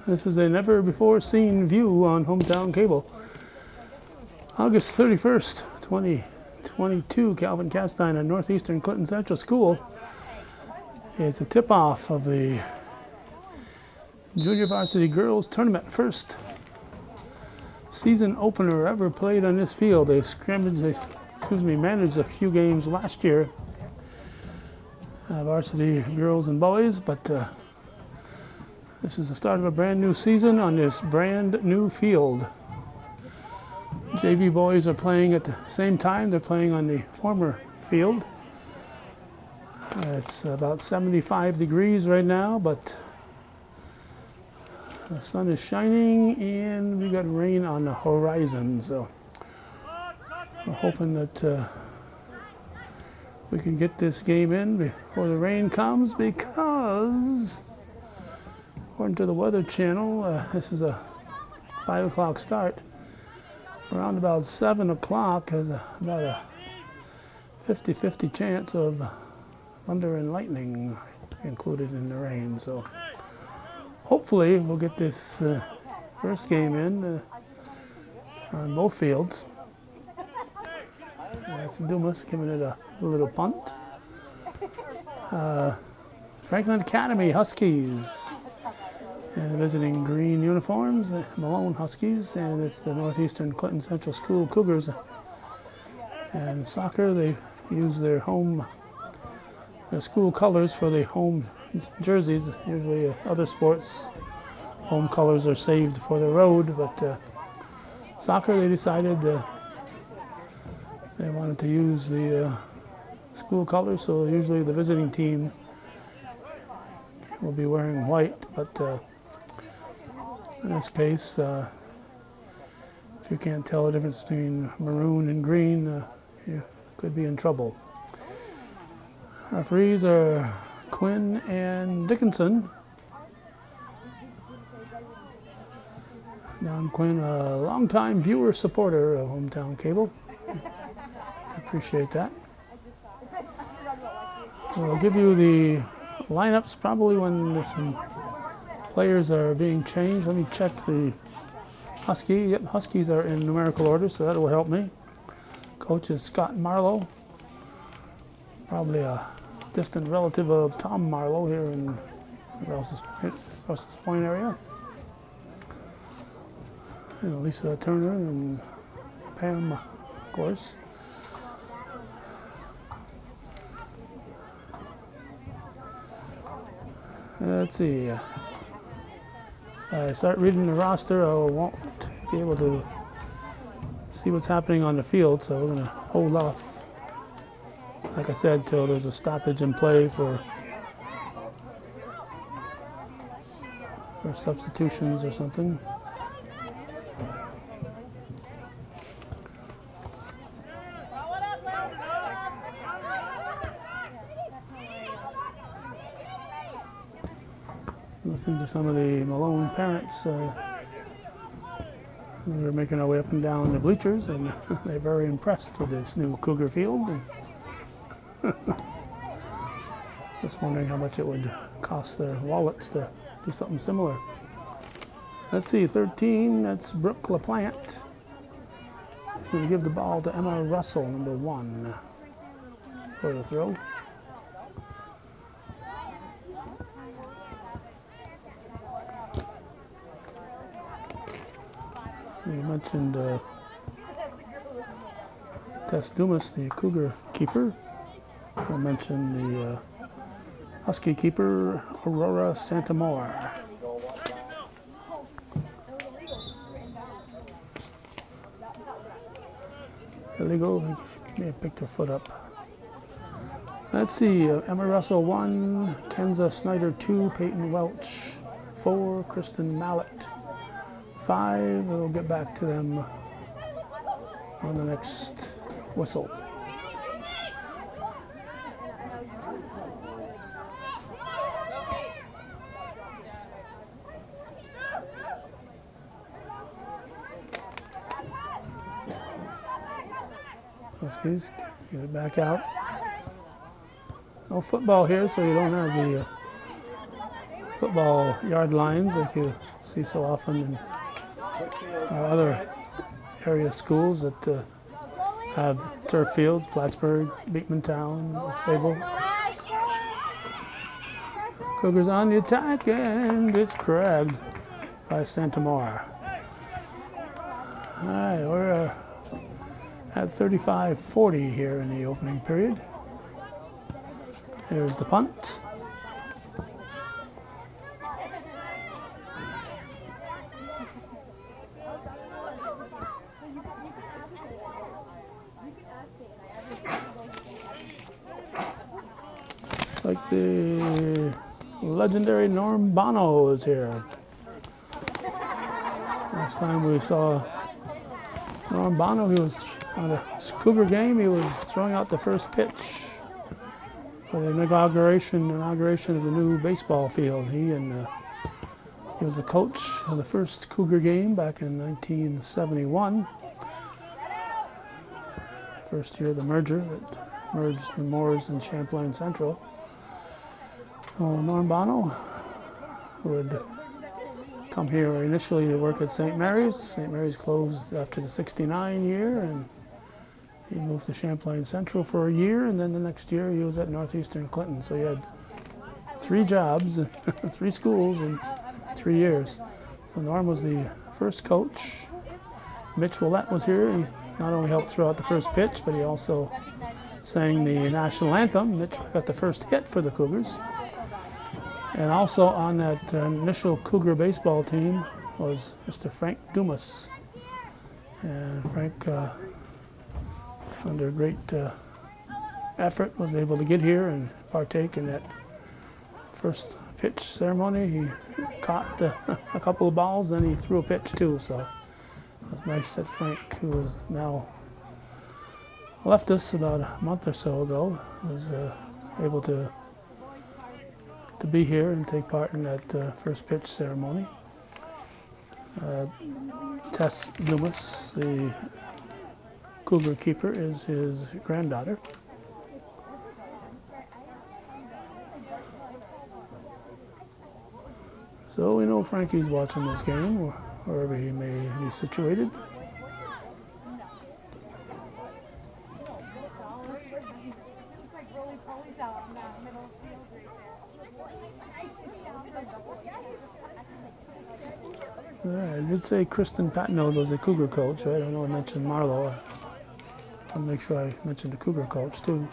This is a never-before-seen view on Hometown Cable. August 31st, 2022, Calvin Castine at Northeastern Clinton Central School. It's a tip-off of the Junior Varsity Girls Tournament. First season opener ever played on this field. They managed a few games last year, varsity girls and boys, but this is the start of a brand new season on this brand new field. JV boys are playing at the same time. They're playing on the former field. It's about 75 degrees right now, but the sun is shining and we got rain on the horizon. So we're hoping that we can get this game in before the rain comes, because according to the Weather Channel, this is a 5 o'clock start. Around about 7 o'clock has about a 50-50 chance of thunder and lightning included in the rain. So hopefully we'll get this first game in on both fields. That's Dumas giving it a little punt. Franklin Academy Huskies. And visiting green uniforms, the Malone Huskies, and it's the Northeastern Clinton Central School Cougars. And soccer, they use their school colors for the home jerseys. Usually other sports, home colors are saved for the road, but soccer, they decided they wanted to use the school colors, so usually the visiting team will be wearing white, but in this case, if you can't tell the difference between maroon and green, you could be in trouble. Referees are Quinn and Dickinson. Don Quinn, a longtime viewer supporter of Hometown Cable. I appreciate that. We'll give you the lineups probably when some players are being changed. Let me check the Husky. Yep, Huskies are in numerical order, so that will help me. Coach is Scott Marlowe, probably a distant relative of Tom Marlowe here in Rouse's Point area. And Lisa Turner and Pam, of course. Let's see. I start reading the roster, I won't be able to see what's happening on the field, so we're going to hold off, like I said, till there's a stoppage in play for substitutions or something. Listening to some of the Malone parents, we were making our way up and down the bleachers, and they're very impressed with this new Cougar field. And just wondering how much it would cost their wallets to do something similar. Let's see, 13, that's Brooke LaPlante. She's going to give the ball to Emma Russell, number 1, for the throw. You mentioned Tess Dumas, the Cougar keeper. We'll mention the Husky keeper, Aurora Santamore. Illegal, she may have picked her foot up. Let's see, Emma Russell 1, Kenza Snyder 2, Peyton Welch 4, Kristen Mallett 5. We'll get back to them on the next whistle. Huskies get it back out. No football here, so you don't have the football yard lines like you see so often in our other area schools that have turf fields, Plattsburgh, Beekmantown, Sable. Cougars on the attack, and it's grabbed by Santamar. All right, we're at 35-40 here in the opening period. Here's the punt. Like the legendary Norm Bono is here. Last time we saw Norm Bono, he was on a Cougar game. He was throwing out the first pitch for the inauguration of the new baseball field. He was the coach of the first Cougar game back in 1971. First year of the merger that merged the Moores and Champlain Central. Norm Bono would come here initially to work at St. Mary's. St. Mary's closed after the '69 year, and he moved to Champlain Central for a year, and then the next year he was at Northeastern Clinton. So he had 3 jobs, 3 schools in 3 years. So Norm was the first coach. Mitch Willett was here. He not only helped throw out the first pitch, but he also sang the national anthem. Mitch got the first hit for the Cougars. And also on that initial Cougar baseball team was Mr. Frank Dumas. And Frank, under great effort, was able to get here and partake in that first pitch ceremony. He caught a couple of balls, then he threw a pitch too. So it was nice that Frank, who has now left us about a month or so ago, was able to be here and take part in that first pitch ceremony. Tess Dumas, the Cougar keeper, is his granddaughter. So we know Frankie's watching this game, or wherever he may be situated. I did say Kristen Patnode was the Cougar coach, right? I don't know I mentioned Marlowe. I'll make sure I mentioned the Cougar coach too.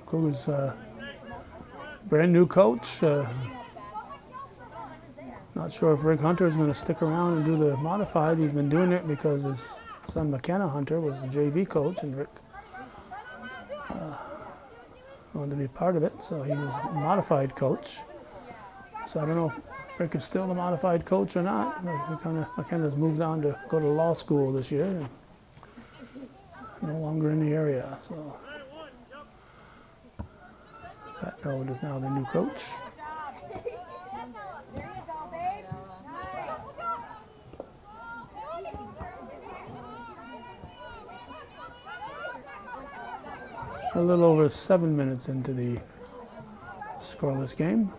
Cougars brand new coach. Not sure if Rick Hunter is going to stick around and do the modified. He's been doing it because his son McKenna Hunter was the JV coach, and Rick wanted to be part of it, so he was a modified coach. So I don't know if Rick is still the modified coach or not. McKenna's moved on to go to law school this year, and no longer in the area. So Pat Node is now the new coach. A little over 7 minutes into the scoreless game.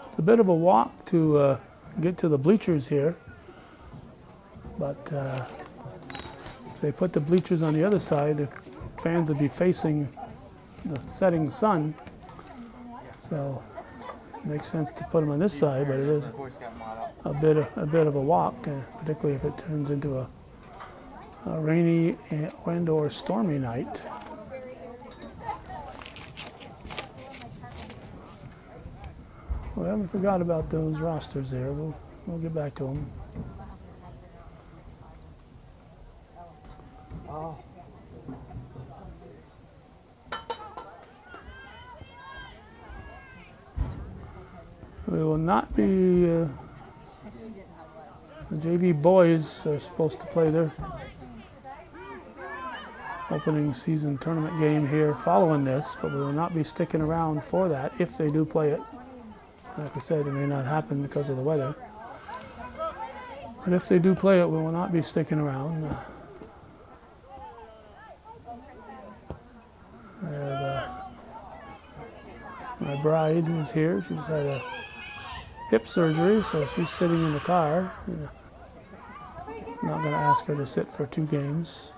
It's a bit of a walk to get to the bleachers here, but if they put the bleachers on the other side, the fans would be facing the setting sun, so it makes sense to put them on this side, but it is a bit of a walk, particularly if it turns into a rainy and or stormy night. We haven't forgot about those rosters there. We'll get back to them. We will not be The JV boys are supposed to play their opening season tournament game here following this, but we will not be sticking around for that if they do play it. Like I said, it may not happen because of the weather. But if they do play it, we will not be sticking around. My bride is here. She's had a hip surgery, so she's sitting in the car. I'm not going to ask her to sit for 2 games.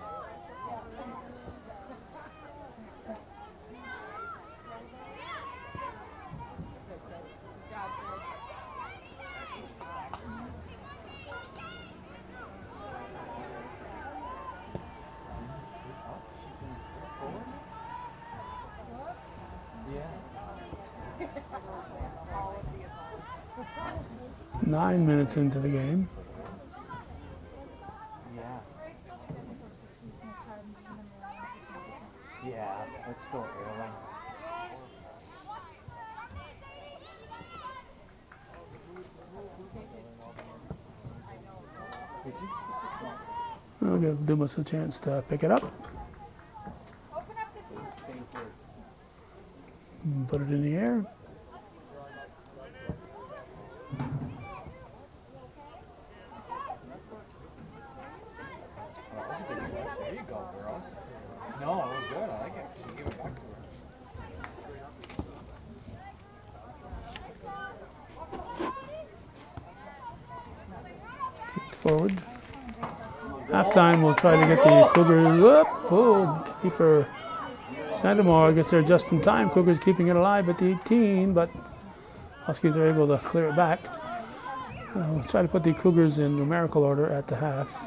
Nine minutes into the game. Yeah, it's still early. I'll give Dumas a chance to pick it up. Put it in the air. There you go, girls. No, it was good. I like it. She gave it back to her. Kicked forward. Halftime, we'll try to get the Cougars up. Oh, keeper Santamore gets there just in time. Cougars keeping it alive at the 18, but Huskies are able to clear it back. We'll try to put the Cougars in numerical order at the half.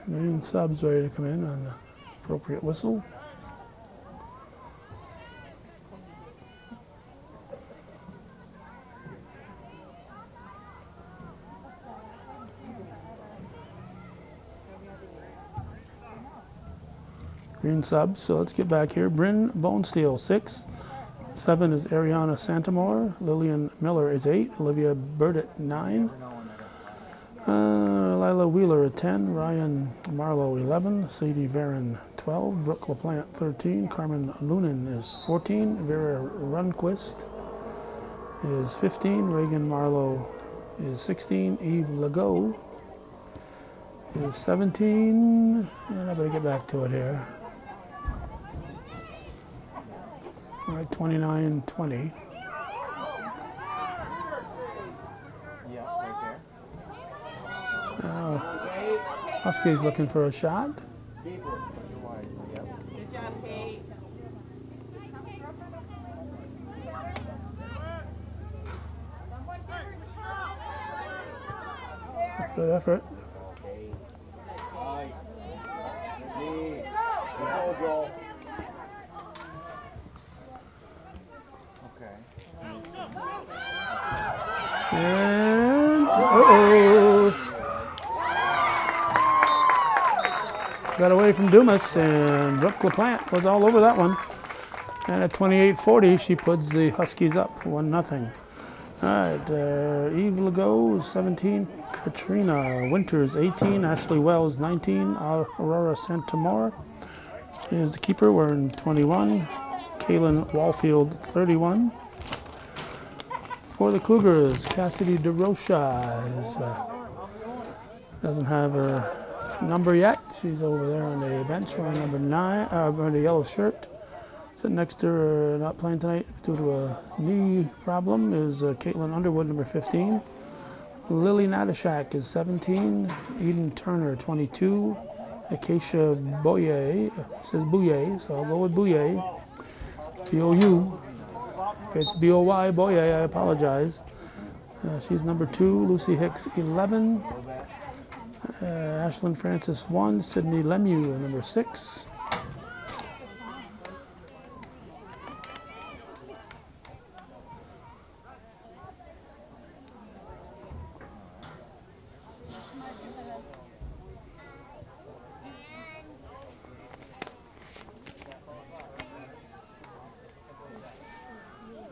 Green subs ready to come in on the appropriate whistle. Green subs, so let's get back here. Bryn Bonesteel, 6. 7 is Ariana Santamore. Lillian Miller is 8. Olivia Burdett, 9. Lila Wheeler at 10, Ryan Marlowe 11, Sadie Varon 12, Brooke LaPlante 13, Carmen Lunan is 14, Vera Runquist is 15, Reagan Marlowe is 16, Eve Legault is 17, and I better get back to it here. All right, 29-20. Huskies looking for a shot. Good job, Kate. Good effort. And got away from Dumas, and Brooke LaPlante was all over that one. And at 28-40, she puts the Huskies up 1-0. All right, Eve Legault, 17. Katrina Winters, 18. Ashley Wells, 19. Aurora Santamore is the keeper, wearing 21. Kaylin Walfield, 31. For the Cougars, Cassidy DeRocha is, doesn't have her number yet. She's over there on the bench wearing number 9, wearing a yellow shirt. Sitting next to her, not playing tonight due to a knee problem, is Caitlin Underwood, number 15. Lily Natashak is 17. Eden Turner, 22. Acacia Boye, says Bouye, so I'll go with Bouye. B-O-U. If it's B-O-Y, Boye, I apologize. She's number 2. Lucy Hicks, 11. Ashlyn Francis, 1. Sydney Lemieux, number 6.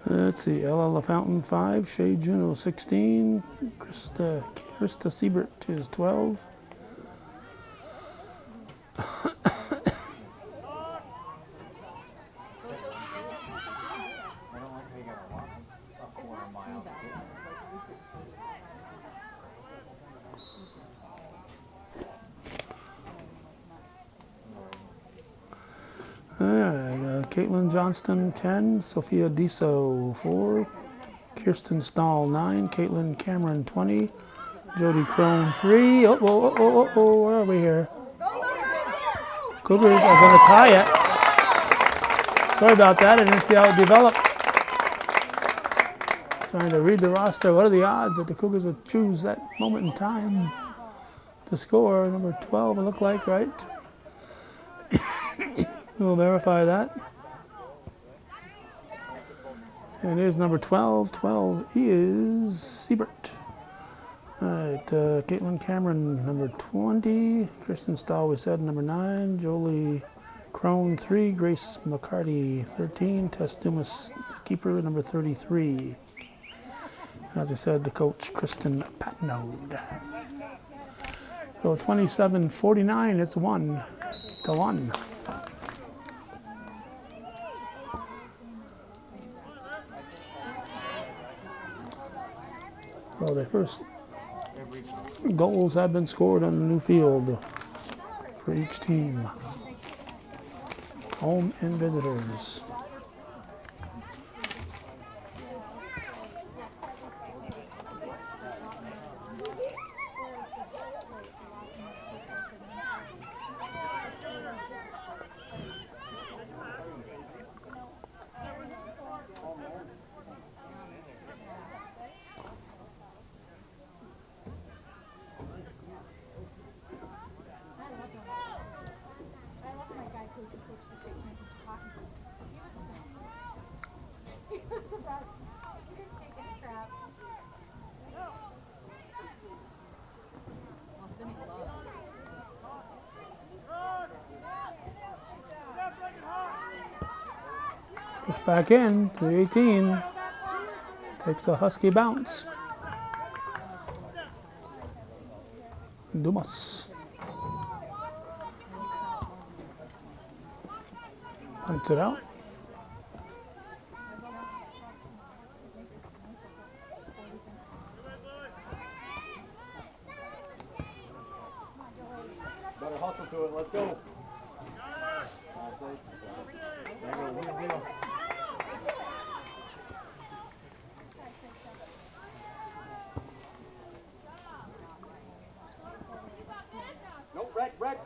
Let's see, Ella LaFountain 5, Shay Juno 16, Krista Siebert is 12. I don't like how you gotta walk a quarter mile to get Caitlin Johnston 10, Sophia Diso 4, Kirsten Stahl 9, Caitlin Cameron 20, Jody Crone 3. Oh, where are we here? Cougars are going to tie it. Sorry about that, I didn't see how it developed. Trying to read the roster. What are the odds that the Cougars would choose that moment in time to score? Number 12, it looked like, right? We'll verify that. And here's number 12. 12 is Siebert. All right, Caitlin Cameron, number 20. Kristen Stahl, we said, number 9. Jolie Crone, 3. Grace McCarty, 13. Tess Dumas, keeper, number 33. As I said, the coach, Kristen Patnode. So 27-49, it's 1-1. Well, the first goals have been scored on the new field for each team. Home and visitors. Push back in to the 18. Takes a Husky bounce. Dumas. Punts it out. Better hustle to it. Let's go. Nope, red. Red.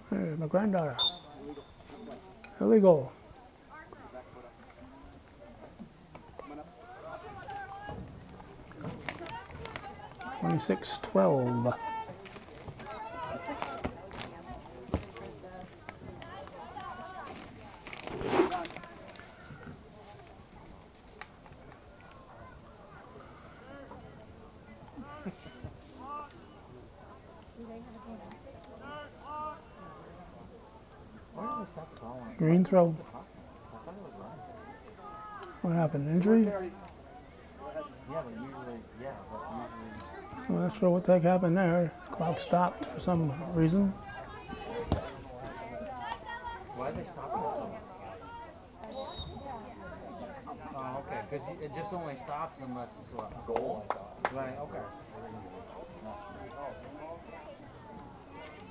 Hey, my granddaughter. Illegal. $26-12. Green throw. What happened? Injury? Yeah, but usually. I'm not sure what the heck happened there. Clock stopped for some reason. Why are they stopping it so much? Oh, okay, because it just only stops unless it's a goal. Right, okay.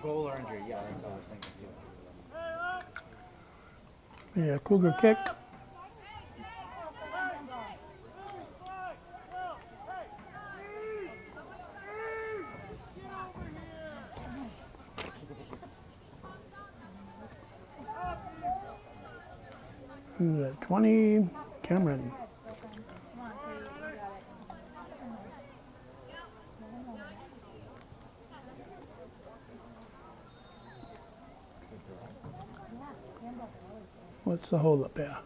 Goal or injury, yeah, that's what I was thinking too. Yeah, Cougar kick. Who's at 20? Cameron. What's the hold up there?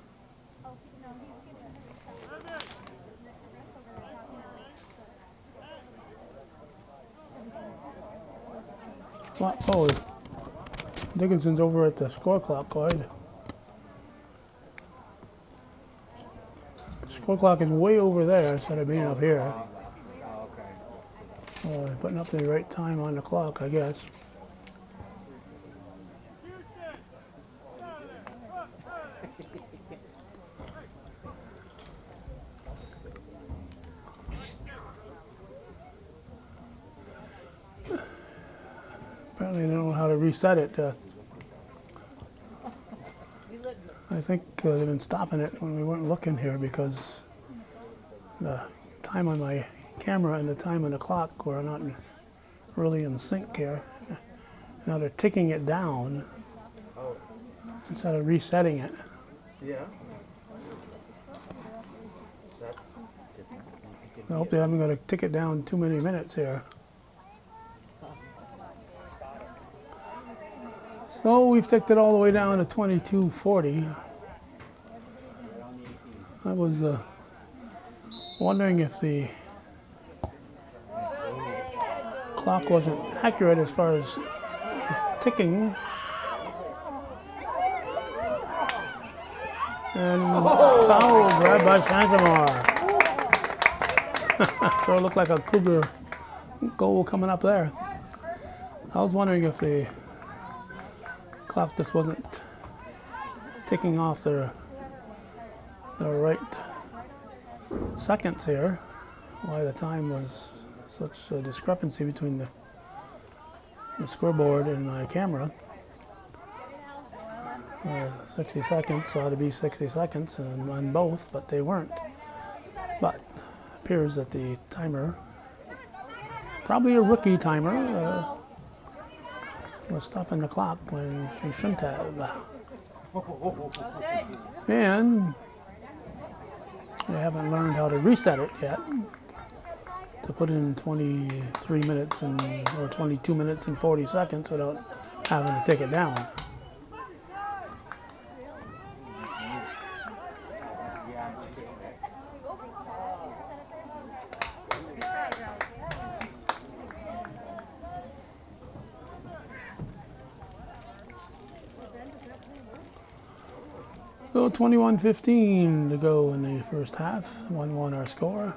Flat forward. Dickinson's over at the score clock, Clyde. Score clock is way over there instead of being up here. Oh, okay. They're putting up the right time on the clock, I guess. Apparently they don't know how to reset it. I think they've been stopping it when we weren't looking here because the time on my camera and the time on the clock were not really in sync here. Now they're ticking it down instead of resetting it. Yeah. I hope they haven't got to tick it down too many minutes here. So we've ticked it all the way down to 22:40. I was wondering if the clock wasn't accurate as far as ticking. And foul grabbed by Sansamar. So it looked like a Cougar goal coming up there. I was wondering if the clock just wasn't ticking off the right seconds here, why the time was such a discrepancy between the scoreboard and my camera. 60 seconds ought to be 60 seconds on both, but they weren't. But it appears that the timer, probably a rookie timer, was stopping the clock when she shouldn't have. And they haven't learned how to reset it yet to put in 23 minutes or 22 minutes and 40 seconds without having to take it down. So 21:15 to go in the first half. 1-1 our score.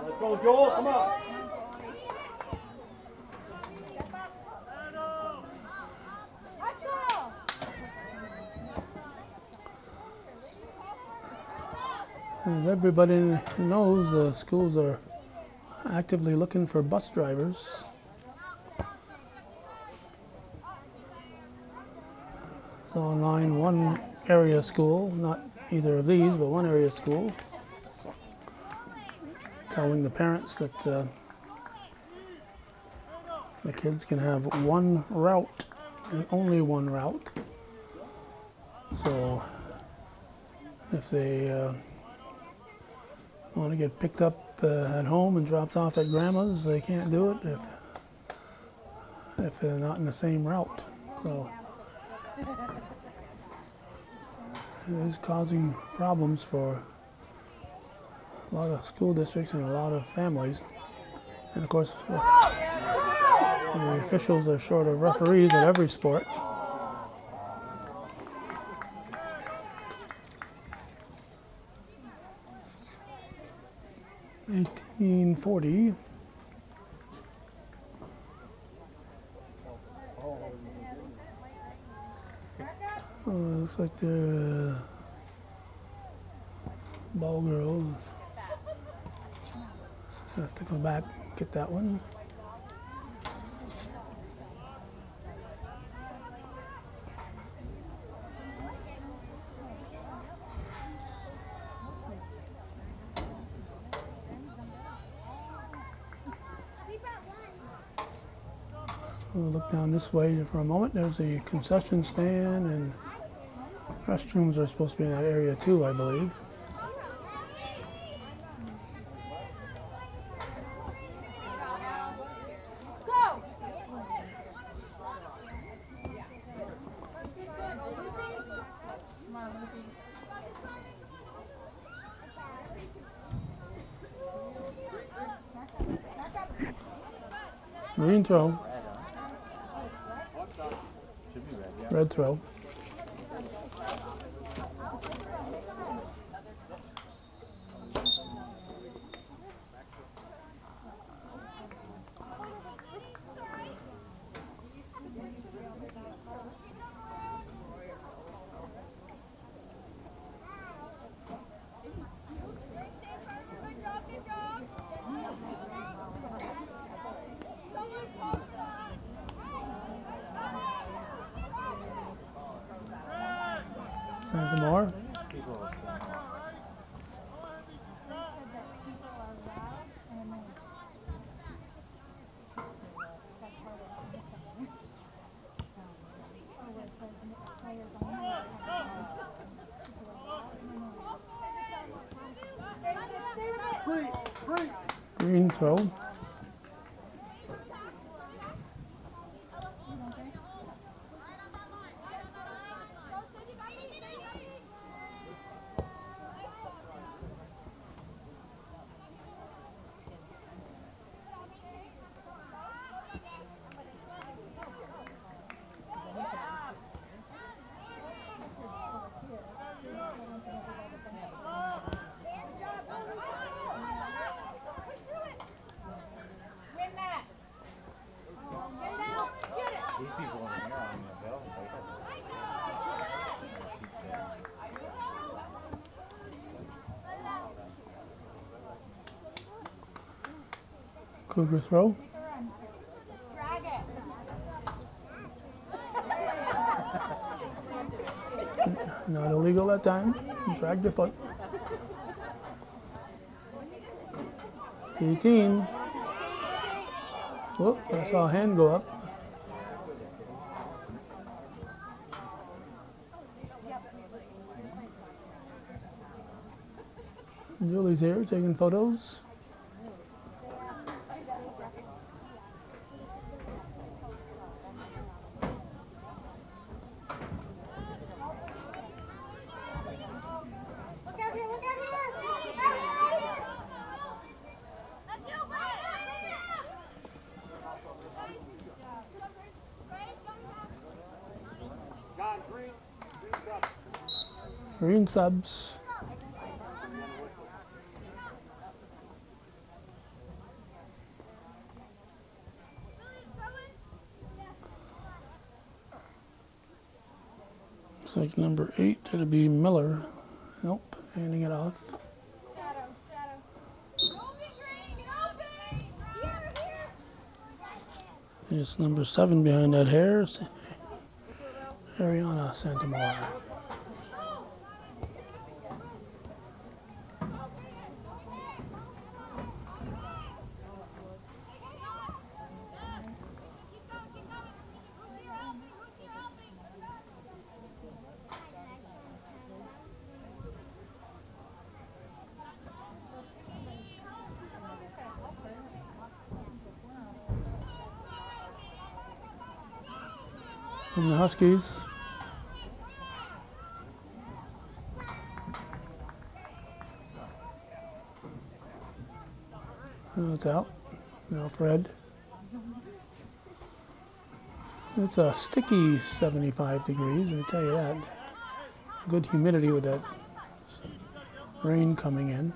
Let's go, Joel. Come on. As everybody knows, the schools are actively looking for bus drivers. So online, one area school, not either of these, but one area school, telling the parents that the kids can have one route and only one route. So if they want to get picked up at home and dropped off at grandma's, they can't do it if they're not in the same route. So it is causing problems for a lot of school districts and a lot of families And of course, the officials are short of referees at every sport. $18.40. Looks like the ball girls have to go back and get that one. We'll look down this way for a moment. There's a concession stand, and restrooms are supposed to be in that area too, I believe. Green throw. Should be red, yeah. Red throw. More. Green throw. These people in here on the bill. Cougar throw. Not illegal that time. Drag the foot. 18. Whoop, I saw a hand go up. Julie's here taking photos. Green subs. Looks like number 8, it'll be Miller. Nope, handing it off. It's number 7 behind that hair. Ariana Santamora. From the Huskies. It's out. Now, Fred. It's a sticky 75 degrees, I tell you that. Good humidity with that rain coming in.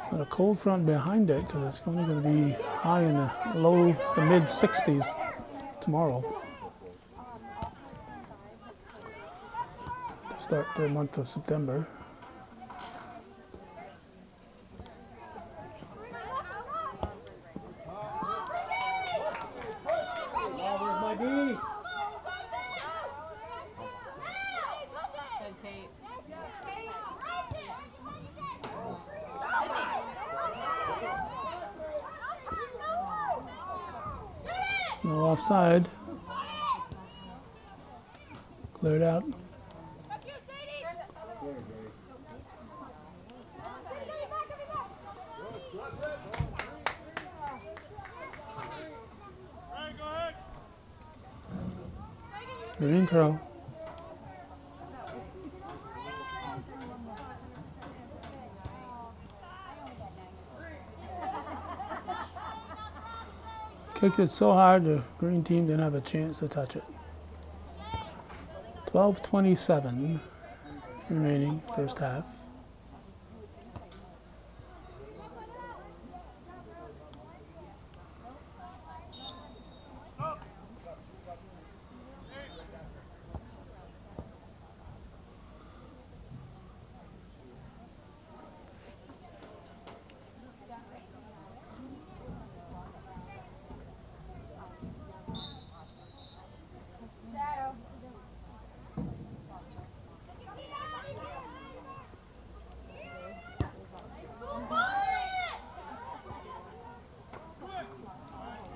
But a cold front behind it because it's only going to be high in the low to mid 60s tomorrow. To start the month of September. Now where's my D? Good, Kate. No offside. Cleared out. Green throw. Kicked it so hard the green team didn't have a chance to touch it. 12:27 remaining first half.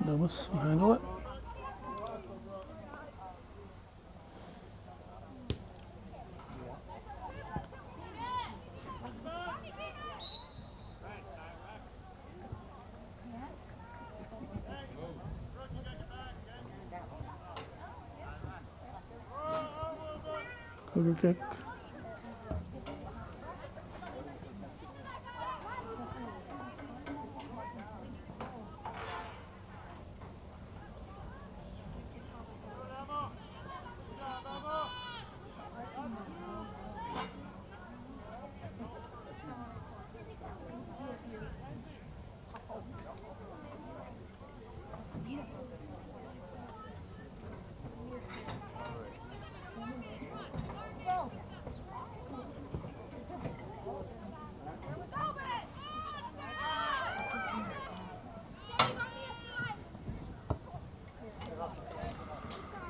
Dumas will handle it. Cougar kick.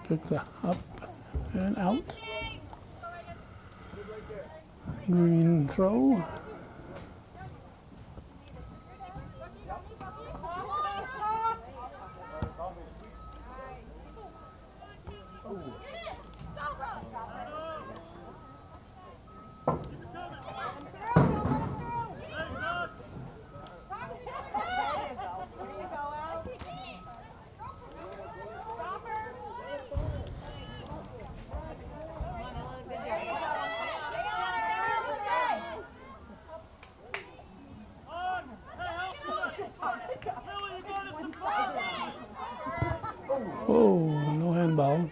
Picked up and out. Green throw. Oh, no handball.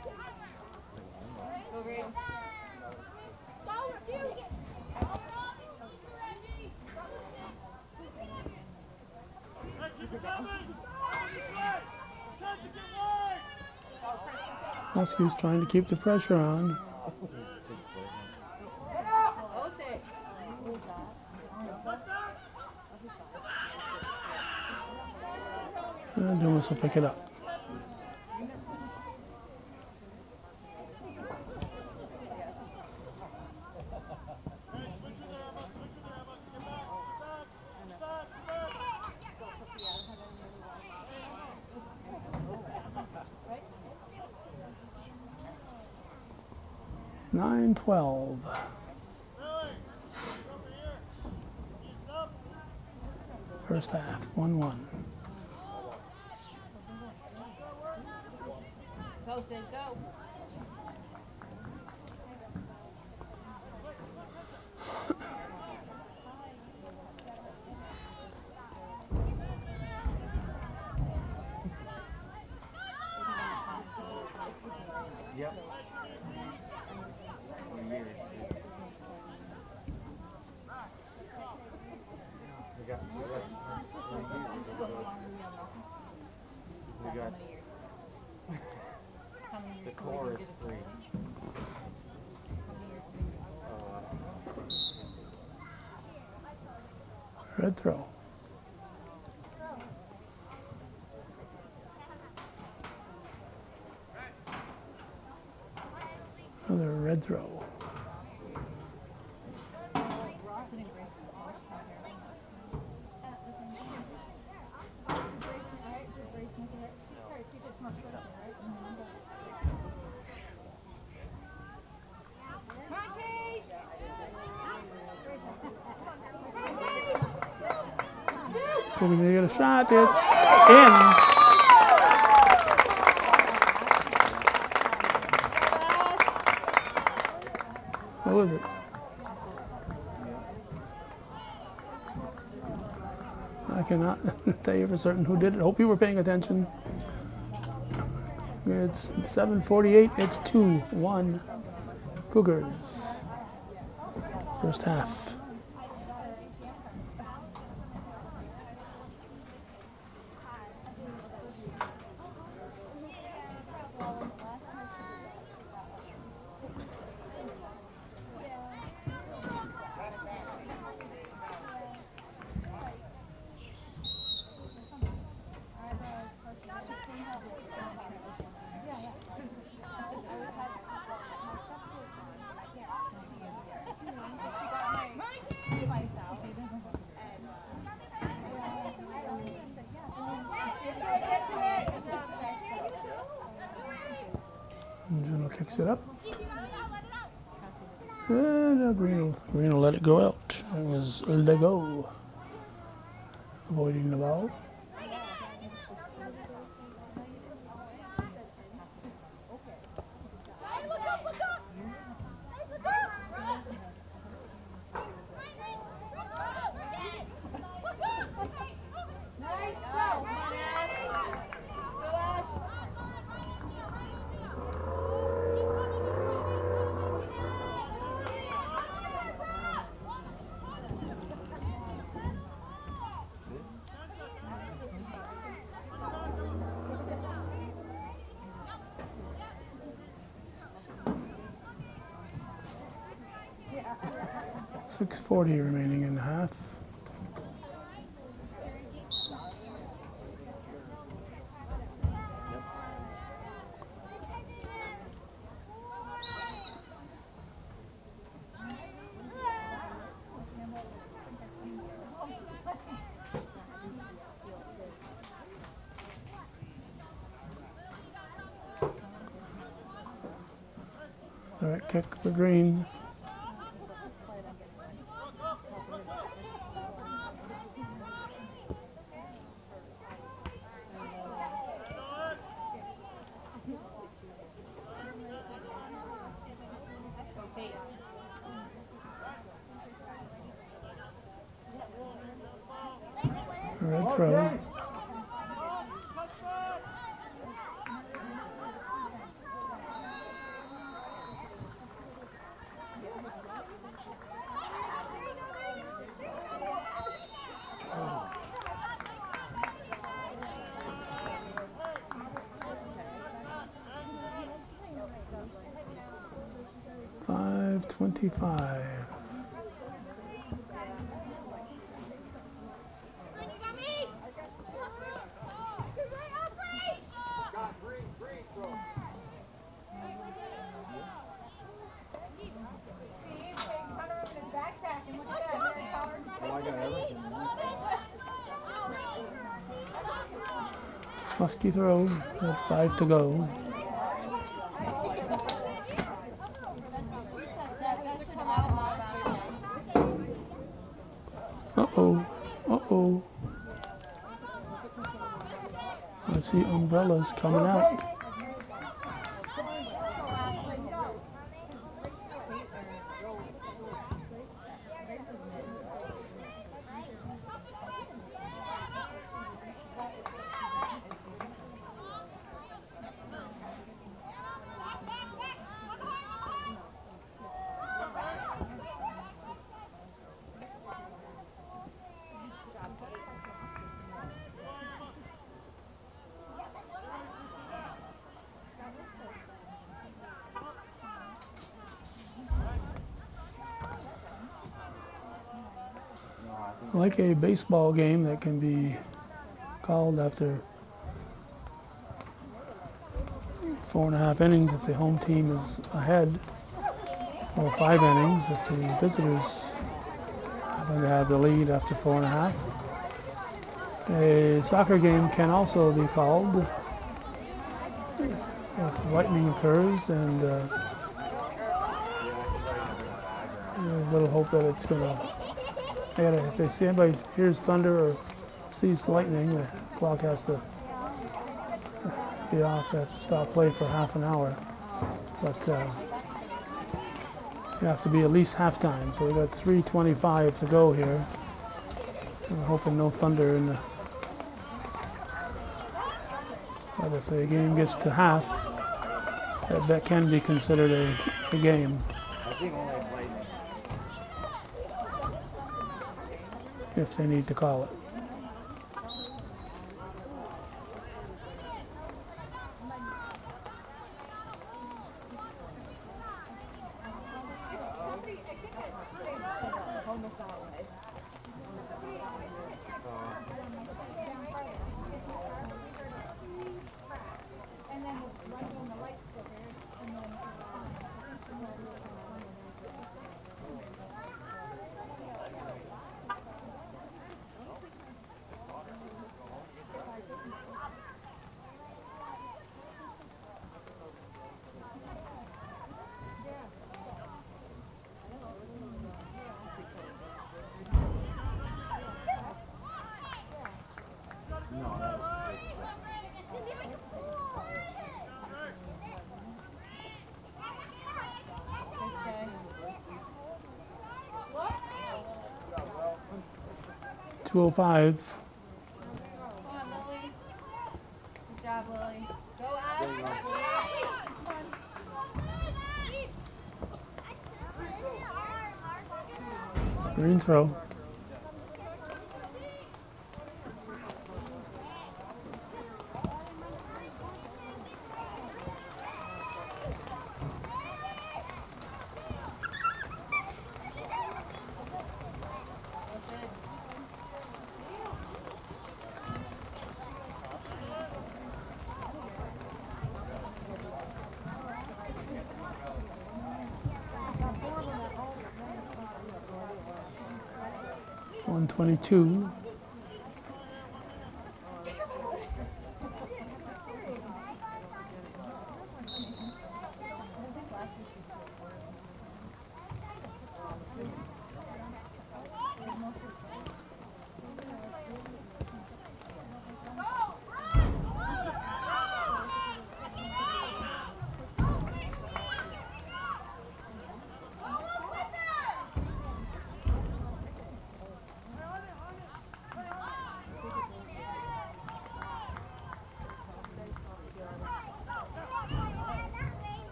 Huskies trying to keep the pressure on. And Dumas will pick it up. Nine 12. First half, 1-1. Go, Sid, go. got 3 years. We got the core is 3. Red throw. Another red throw. Cougars gonna get a shot. It's in. What was it? I cannot tell you for certain who did it. Hope you were paying attention. It's 7:48. It's 2-1 Cougars. First half. Juno kicks it up. And Green will let it go out. It was Lego avoiding the ball. .640 remaining in the half. All right, kick for Green. Red throw. .525. Husky throw with 5 to go. Uh-oh. Uh-oh. I see umbrellas coming out. like a baseball game that can be called after 4.5 innings if the home team is ahead, or 5 innings if the visitors happen to have the lead after 4.5. A soccer game can also be called if lightning occurs, and there's a little hope that it's going to. If they see anybody hears thunder or sees lightning, the clock has to be off. They have to stop play for half an hour. But you have to be at least halftime. So we got 3:25 to go here. We're hoping no thunder in the. But if the game gets to half, that can be considered a game. I think only if lightning. If they need to call it. .205. Come on, Lily. Good job, Lily. Go, Ash. Green throw. .122.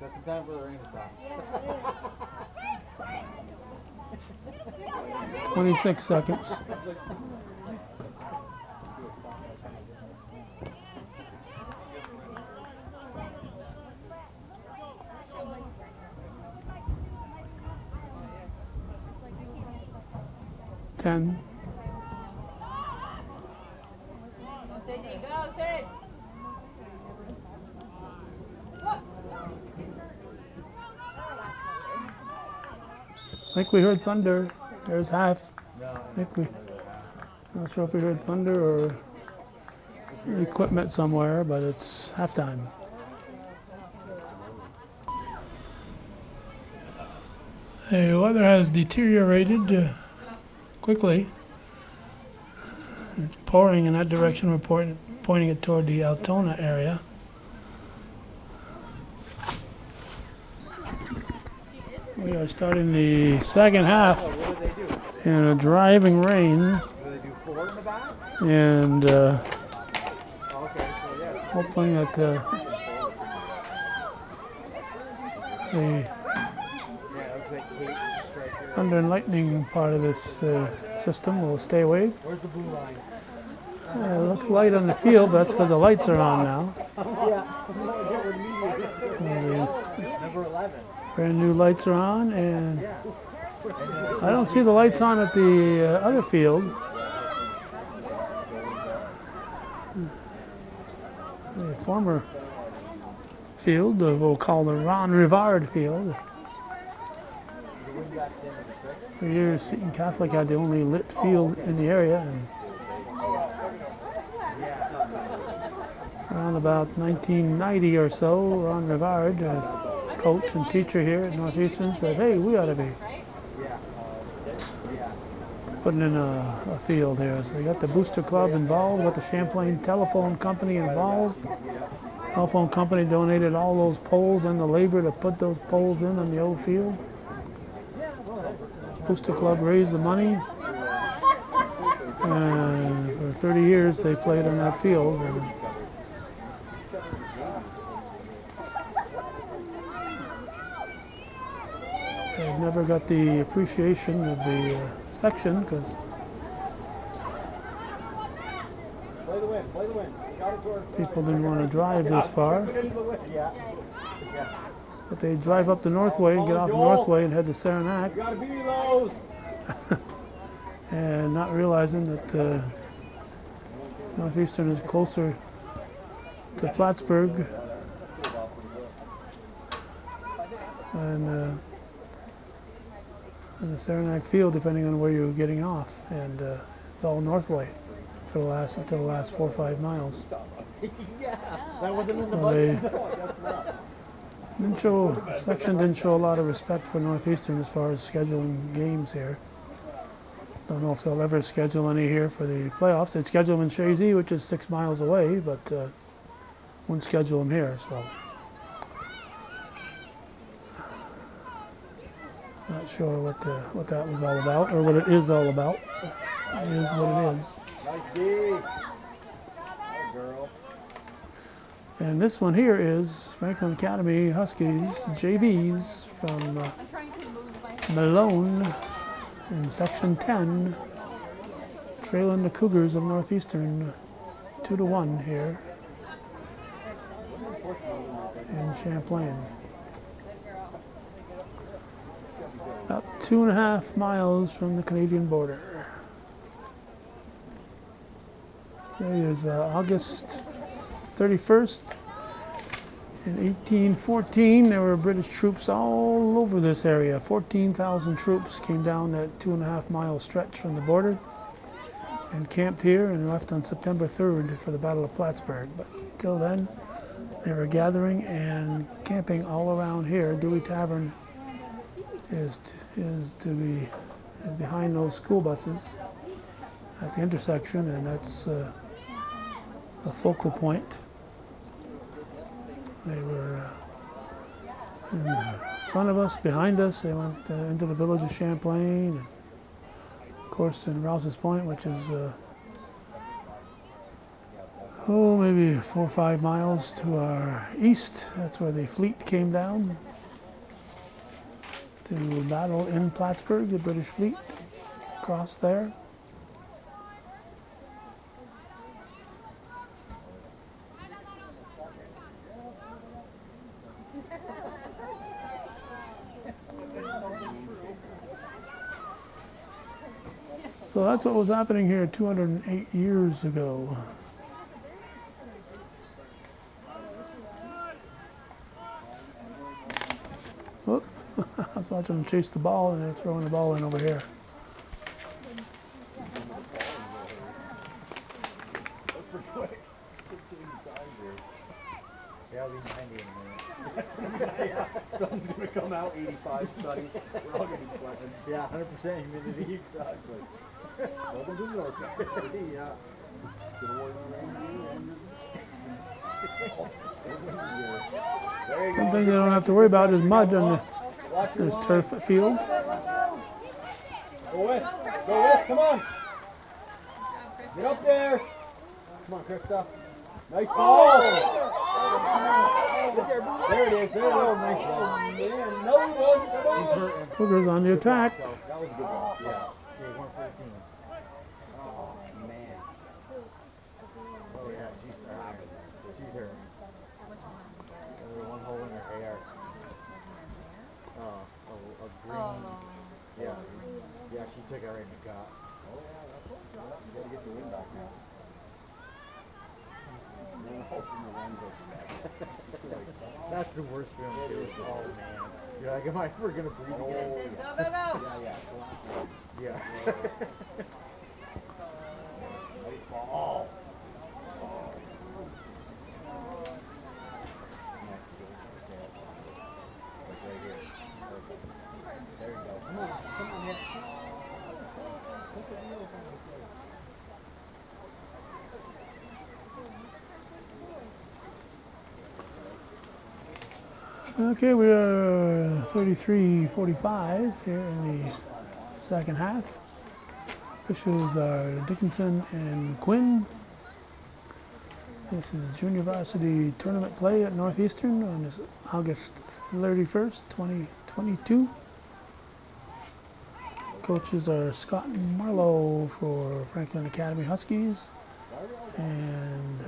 That's the time for the rain to stop. 26 seconds. Ten. Go, Sydney. Go, Sid. I think we heard thunder. There's half. No, I think we. Not sure if we heard thunder or equipment somewhere, but it's halftime. The weather has deteriorated quickly. It's pouring in that direction. We're pointing it toward the Altona area. We are starting the second half what do they do? in a driving rain, Do they do 4 in the back? and Okay, so yeah. hopefully that the Yeah, it looks like 8 strike here. thunder and lightning part of this system will stay away. Where's the blue line? It looks light on the field, but that's because the lights are on now. Number 11. Brand new lights are on, and I don't see the lights on at the other field. The former field, we'll call the Ron Rivard field. For years, Seton Catholic had the only lit field in the area, and around about 1990 or so, Ron Rivard, coach and teacher here at Northeastern, said, hey, we ought to be putting in a field here. So we got the Booster Club involved, got the Champlain Telephone Company involved. Telephone company donated all those poles and the labor to put those poles in on the old field. Booster Club raised the money, and for 30 years they played on that field. And they've never got the appreciation of the section because people didn't want to drive this far. But they drive up the Northway and get off the Northway and head to Saranac. And not realizing that Northeastern is closer to Plattsburgh and the Saranac field, depending on where you're getting off. And it's all Northway for until the last 4 or 5 miles. So they section didn't show a lot of respect for Northeastern as far as scheduling games here. Don't know if they'll ever schedule any here for the playoffs. They'd schedule them in Chazy, which is 6 miles away, but wouldn't schedule them here. So not sure what that was all about, or what it is all about. It is what it is. Nice D. Girl. And this one here is Franklin Academy Huskies JVs from Malone in Section 10, trailing the Cougars of Northeastern 2-1 here in Champlain. About 2.5 miles from the Canadian border. There is August 31st. In 1814, there were British troops all over this area. 14,000 troops came down that 2.5 mile stretch from the border and camped here and left on September 3rd for the Battle of Plattsburgh. But until then, they were gathering and camping all around here. Dewey Tavern is behind those school buses at the intersection, and that's the focal point. They were in front of us, behind us. They went into the village of Champlain, and of course in Rouse's Point, which is maybe 4 or 5 miles to our east. That's where the fleet came down to battle in Plattsburgh. The British fleet crossed there. So that's what was happening here 208 years ago. Whoop. I was watching them chase the ball, and they're throwing the ball in over here. Sun's gonna come out 85 sunny. We're all gonna be sweating. Yeah, 100% humidity. Exactly. Welcome to the North. Yeah. To the Warrior There you One go. thing they don't have to worry about is mud on this turf field. Go with. Go with. Come on. Get up there. Come on, Krista. Nice ball. There it is. There it is. Nice ball. Man, another one. Come on. Cougars on the attack. That was a good ball. Yeah. Yeah, 114. Oh, man. That's the worst feeling too. Oh man. You're like, am I ever gonna breathe again? Go, go, go. Yeah. Nice ball. Right here. There you go. Come on, Nick. Put the wheels on the plate. Okay, we are 33-45 here in the second half. Officials are Dickinson and Quinn. This is junior varsity tournament play at Northeastern on this August 31st, 2022. Coaches are Scott Marlowe for Franklin Academy Huskies and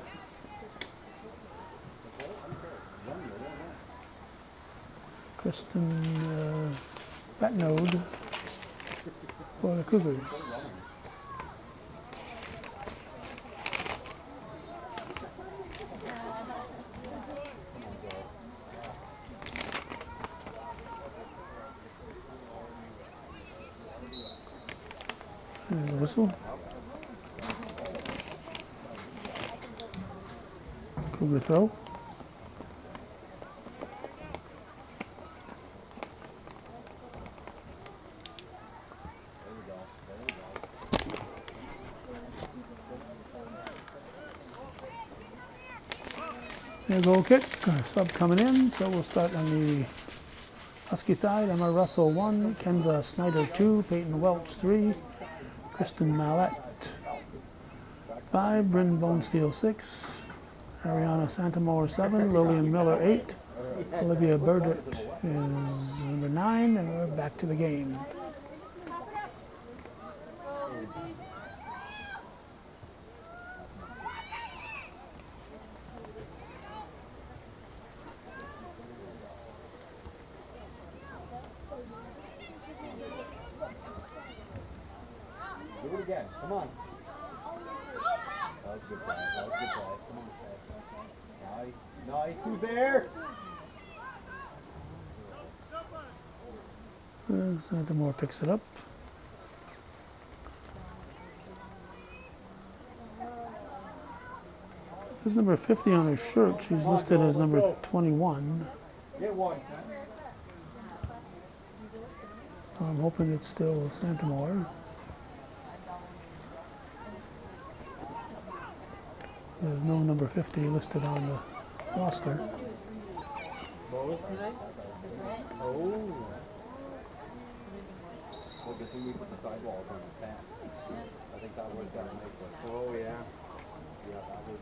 Kristen Batnode for the Cougars. There's a whistle. Cougar throw. There goal kick, sub coming in, so we'll start on the Husky side. Emma Russell 1, Kenza Snyder 2, Peyton Welch 3, Kristen Mallette 5, Bryn Bonesteel 6, Ariana Santamore 7, Lillian Miller 8, Olivia Burdett is number 9, and we're back to the game. Do it again. Come on. That was a good play. That was a good play. Come on. Nice. Nice. Who's there? Santamore picks it up. There's number 50 on her shirt. She's listed as number 21. Get one. I'm hoping it's still Santamore. There's no number 50 listed on the roster. What was today? Oh. Well, good thing we put the sidewalls on the path. I think that would have got a nice look. Oh, yeah. Yeah, that was,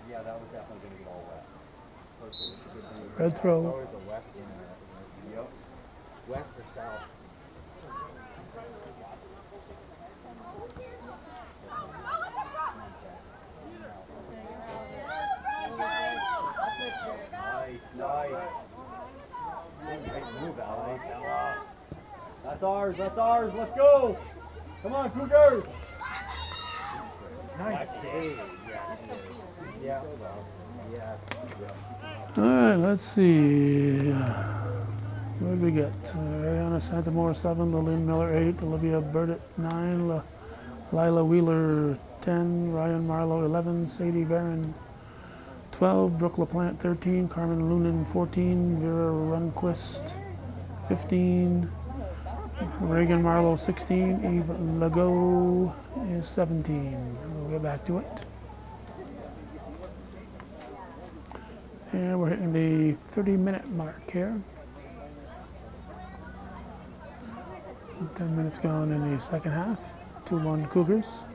yeah, that was definitely going to get all wet. Red throw. Always a west in there. Yep. West or south. Nice. Nice move, Alex. That's ours. That's ours. Let's go. Come on, Cougars. Nice save. Yeah. Yeah. All right, let's see. What did we get? Ariana Santamore 7, Lillian Miller 8, Olivia Burdett 9, Lila Wheeler 10, Ryan Marlowe 11, Sadie Barron 12, Brooke LaPlante 13, Carmen Lunan 14, Vera Runquist 15, Reagan Marlowe 16, Eve Legault is 17. We'll get back to it. And we're hitting the 30-minute mark here. 10 minutes gone in the second half. 2-1 Cougars.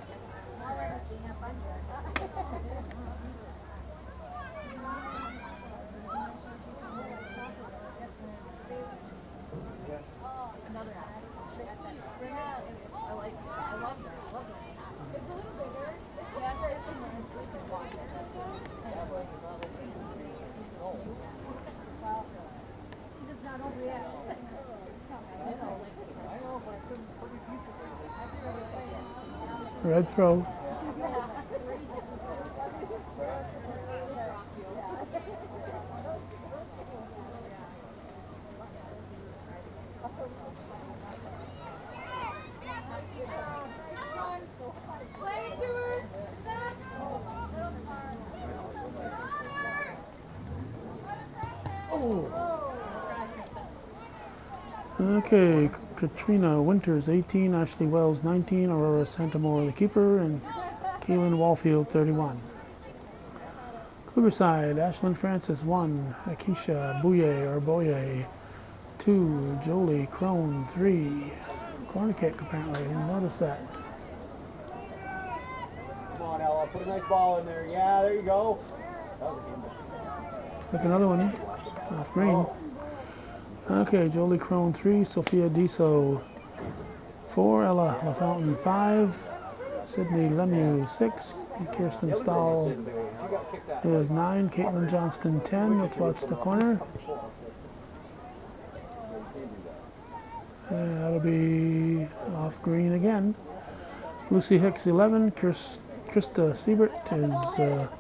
Red throw. Okay, Katrina Winters, 18, Ashley Wells, 19, Aurora Santamore, the keeper, and Kaylin Wallfield, 31. Cougar side, Ashlyn Francis, 1, Akisha Boye, 2, Jolie Crone, 3. Corner kick, apparently, I didn't notice that. Come on, Ella, put a nice ball in there. Yeah, there you go. That was a game ball. Took another one, off green. Okay, Jolie Crone, 3, Sophia Diso, 4, Ella LaFountain, 5, Sydney Lemieux, 6, Kirsten Stahl is 9, Caitlin Johnston, 10. Let's watch the corner. That'll be off green again. Lucy Hicks, 11, Krista Siebert is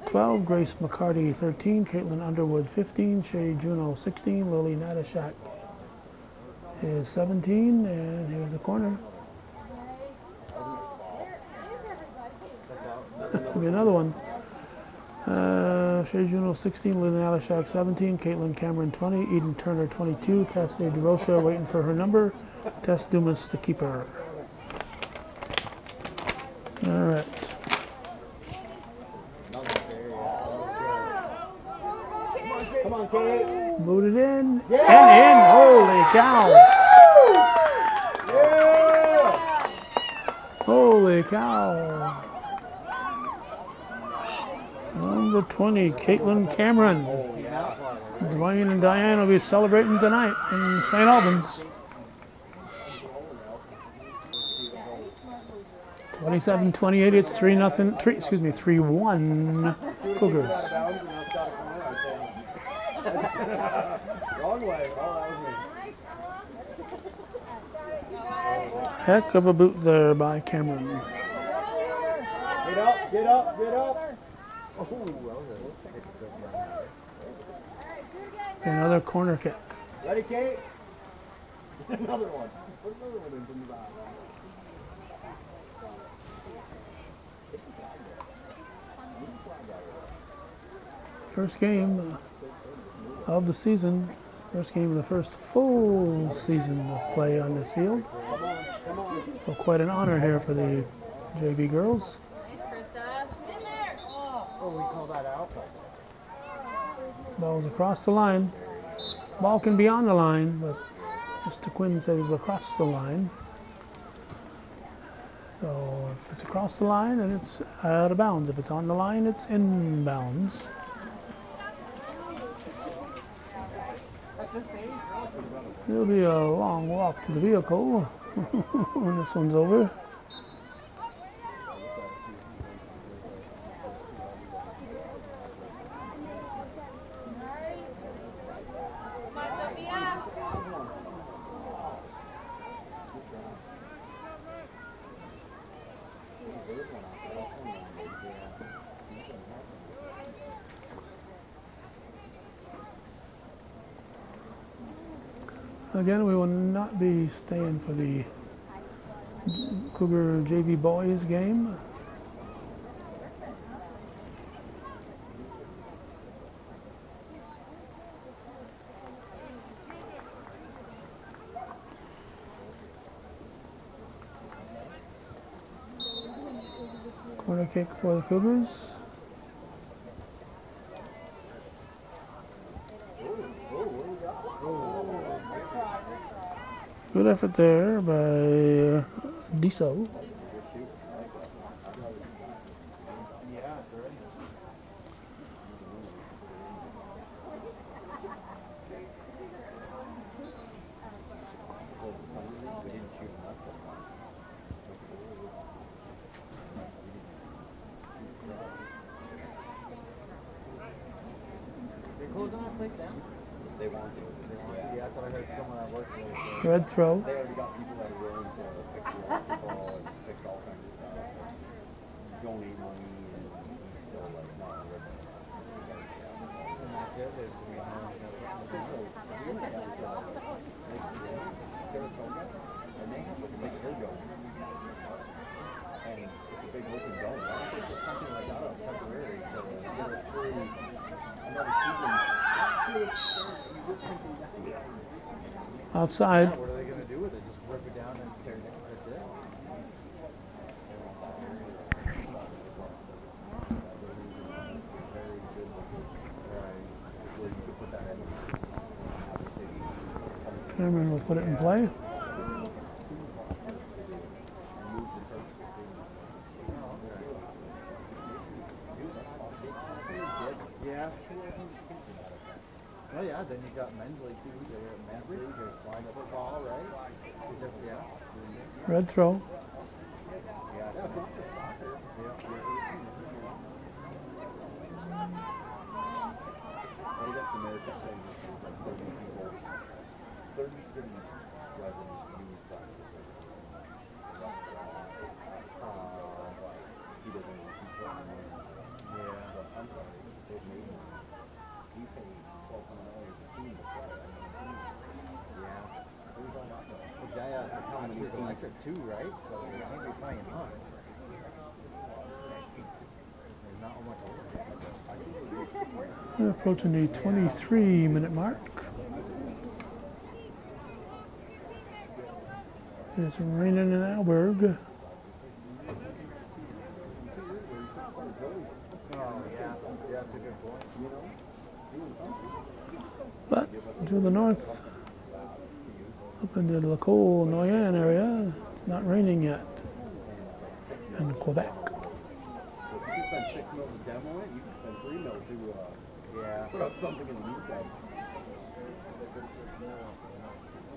12, Grace McCarty, 13, Caitlin Underwood, 15, Shay Juno, 16, Lily Natashak is 17, and here's the corner. There'll be another one. Shay Juno, 16, Lily Natashak, 17, Caitlin Cameron, 20, Eden Turner, 22, Cassidy DeRocha waiting for her number, Tess Dumas, the keeper. All right. Come on, Kate. Booted in Yeah! and in. Holy cow! Yeah! Holy cow! Number 20, Caitlin Cameron. Dwayne and Diane will be celebrating tonight in St. Albans. 27-28. It's 3-1 Cougars. Wrong way. Oh, that was me. Heck of a boot there by Cameron. Get up, get up, get up. Oh, Another corner kick. ready, Kate? Another one. Put another one in from the back. First game of the season. First game of the first full season of play on this field. So quite an honor here for the JV girls. Oh, we call that out. Ball's across the line. Ball can be on the line, but Mr. Quinn says across the line. So if it's across the line, then it's out of bounds. If it's on the line, it's in bounds. It'll be a long walk to the vehicle when this one's over. Again, we will not be staying for the Cougar JV boys game. Corner kick for the Cougars. Good effort there by Diso. They're closing our place down? They want to. Yeah, that's what I heard someone I worked with. Red throw. They already got people that are willing to fix the electrical and fix all kinds of stuff. And donate money and he's still like not really. And that's it. There's three hours. Saratoga, and they have like a big hill going. And it's a big open dome. I think it's something like that temporary to get us through another season. Offside. What are they gonna do with it? Just rip it down and tear it? That's it. Cameron will put it in play. Yeah. Oh yeah, then you got men's league too. Men's league, there's flying up a ball, right? Yeah. Red throw. Electric too, right? So they can't be playing hard. There's not much. We're approaching the 23-minute mark. It's raining in Alberg. Oh yeah, that's a good point. But to the north, up in the Lacolle, Noyen area, it's not raining yet in Quebec. If you can spend $6 mil to demo it, you can spend $3 mil to put up something in the meantime.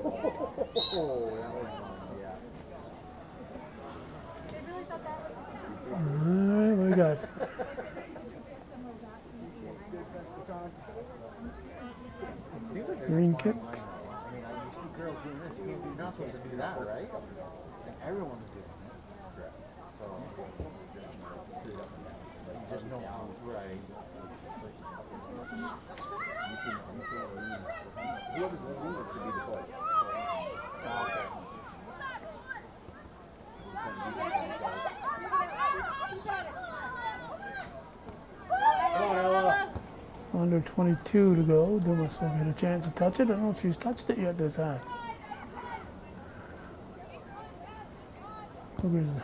Oh, that was All right, what do we got? Green kick. I mean, you see girls doing this, you're not supposed to do that, right? And everyone's doing it. So, you just know how, right? Whoever's winning it should be the coach. Okay. Come on, Ella. Under 22 to go. Dumas will get a chance to touch it. I don't know if she's touched it yet this half. Cougars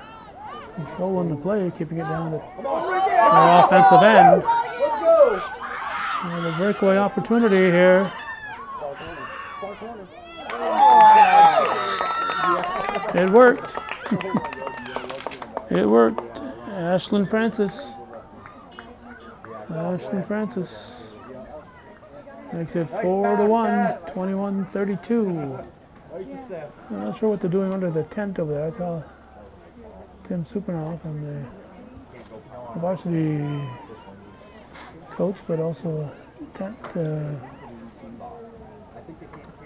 controlling the play, keeping it down to their offensive end. Let's go. The breakaway opportunity here. Far corner. It worked. It worked. Ashlyn Francis. Ashlyn Francis makes it 4-1, 21-32. I'm not sure what they're doing under the tent over there. I saw Tim Supanoff and the varsity coach, but also a tent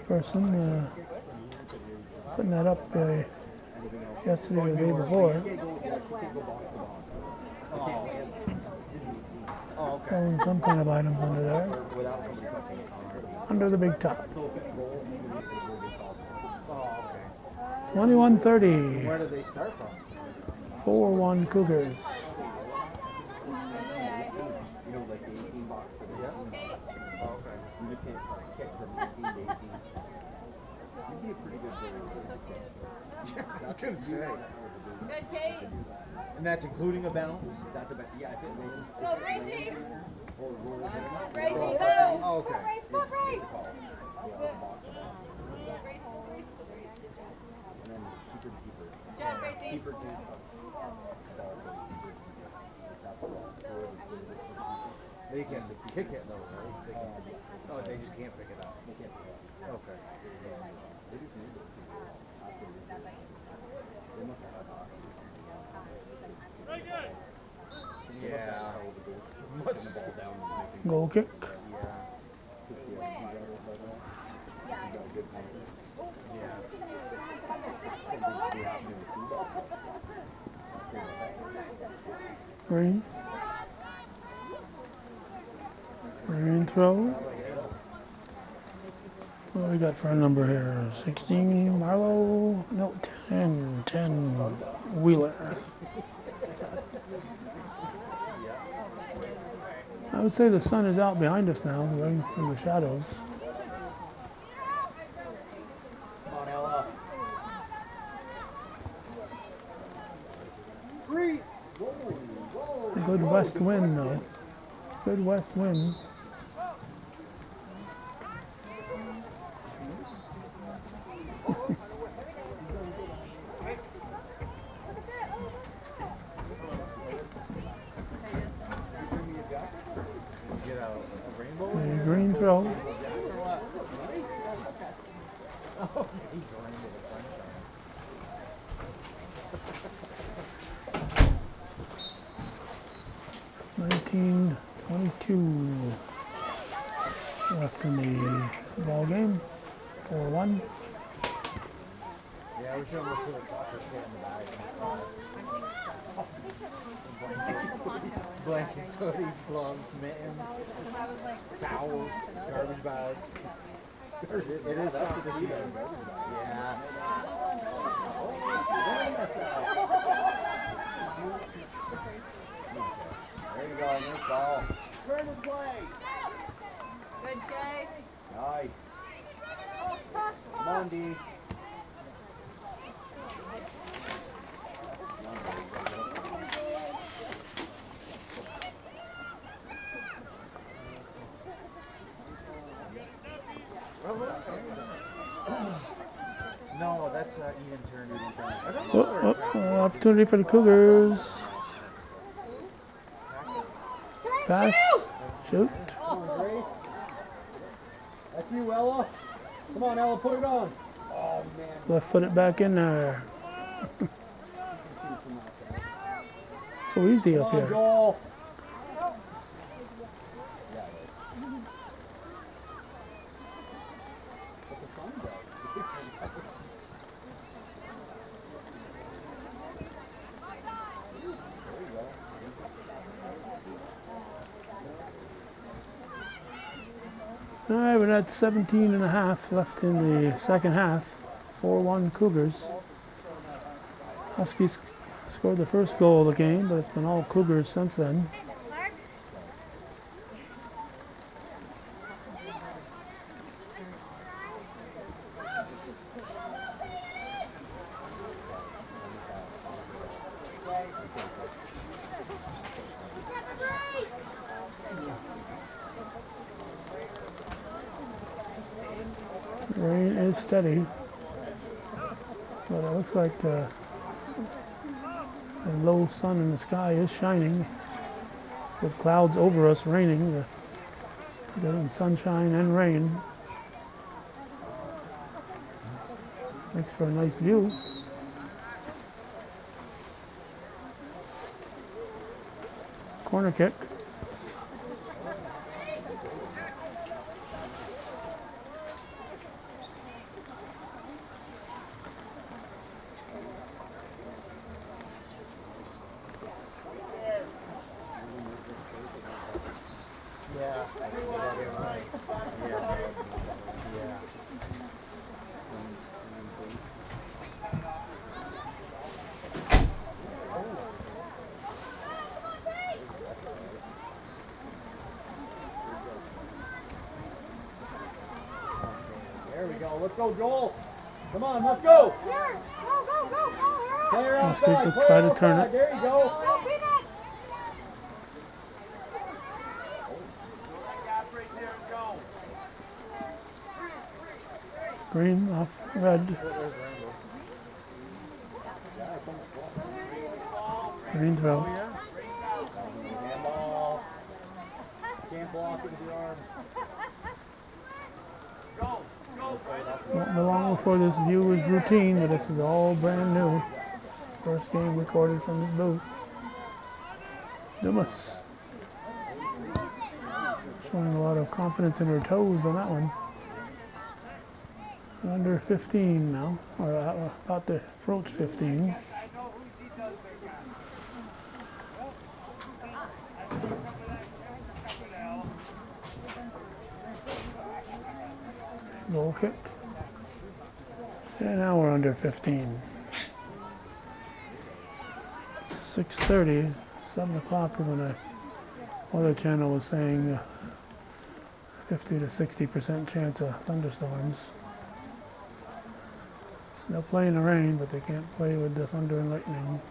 person putting that up yesterday or the day before. Selling some kind of items under there. Under the big top. 21-30. Where did they start from? 4-1 Cougars. You know, like the 18 box for the Oh, okay. You just can't kick from 18 to 18. You'd be a pretty good player. I was gonna say. Good, Kate. And that's including a bounce? That's about, yeah, I think maybe. Go, Gracie. Or Gracie, go. Oh, okay. Go, Grace. And then keeper to keeper. Good job, Gracie. Keeper to touch. They can kick it though, right? They can, oh, they just can't pick it up. They can't do that. Okay. They just need it. They must have had hockey. Yeah. Putting the ball down and making Goal kick. to see how he got it like that. He got a good counter. Yeah. Something to happen in the football. Green. Green throw. What do we got for a number here? 16 Marlowe? No, 10 Wheeler. I would say the sun is out behind us now, right from the shadows. west wind though. Good west wind. Get a rainbow? A green throw. Or what? Oh, he's a rainbow with sunshine. 19:22 left in the ball game. 4-1. Yeah, we should almost put a soccer kit in the bag. Blankets, hoodies, gloves, mittens, towels, garbage bags. It is something. Yeah. There you go, nice ball. Turn and play. Good, Shay. Nice. Come on, D. No, that's Eden turn. I don't Oh, know. oh, opportunity for the Cougars. Pass. Shoot. Come on, Grace. That's you, Ella. Come on, Ella, put it on. Oh, man. Left foot it back in there. So easy Come up on, here. goal. But the sun does. There you go. All right, we're at 17 and a half left in the second half. 4-1 Cougars. Huskies scored the first goal of the game, but it's been all Cougars since then. Rain is steady, but it looks like the low sun in the sky is shining with clouds over us raining. We're getting sunshine and rain. Makes for a nice view. Corner kick. Yeah. Yeah. Yeah. There we go. Let's go, Joel. Come on, let's go. Here. Go, go, go, go. Player Huskies outside. will Player try to turn outside. it. There you go. Go, Peanut. Green off red. Green throw. Handball. Can't block it with your arm. Not long before this view was routine, but this is all brand new. First game recorded from this booth. Dumas. Showing a lot of confidence in her toes on that one. Under 15 now, or about to approach 15. Goal kick. And now we're under 15. 6:30, 7 o'clock when the Weather Channel was saying 50 to 60% chance of thunderstorms. They'll play in the rain, but they can't play with the thunder and lightning.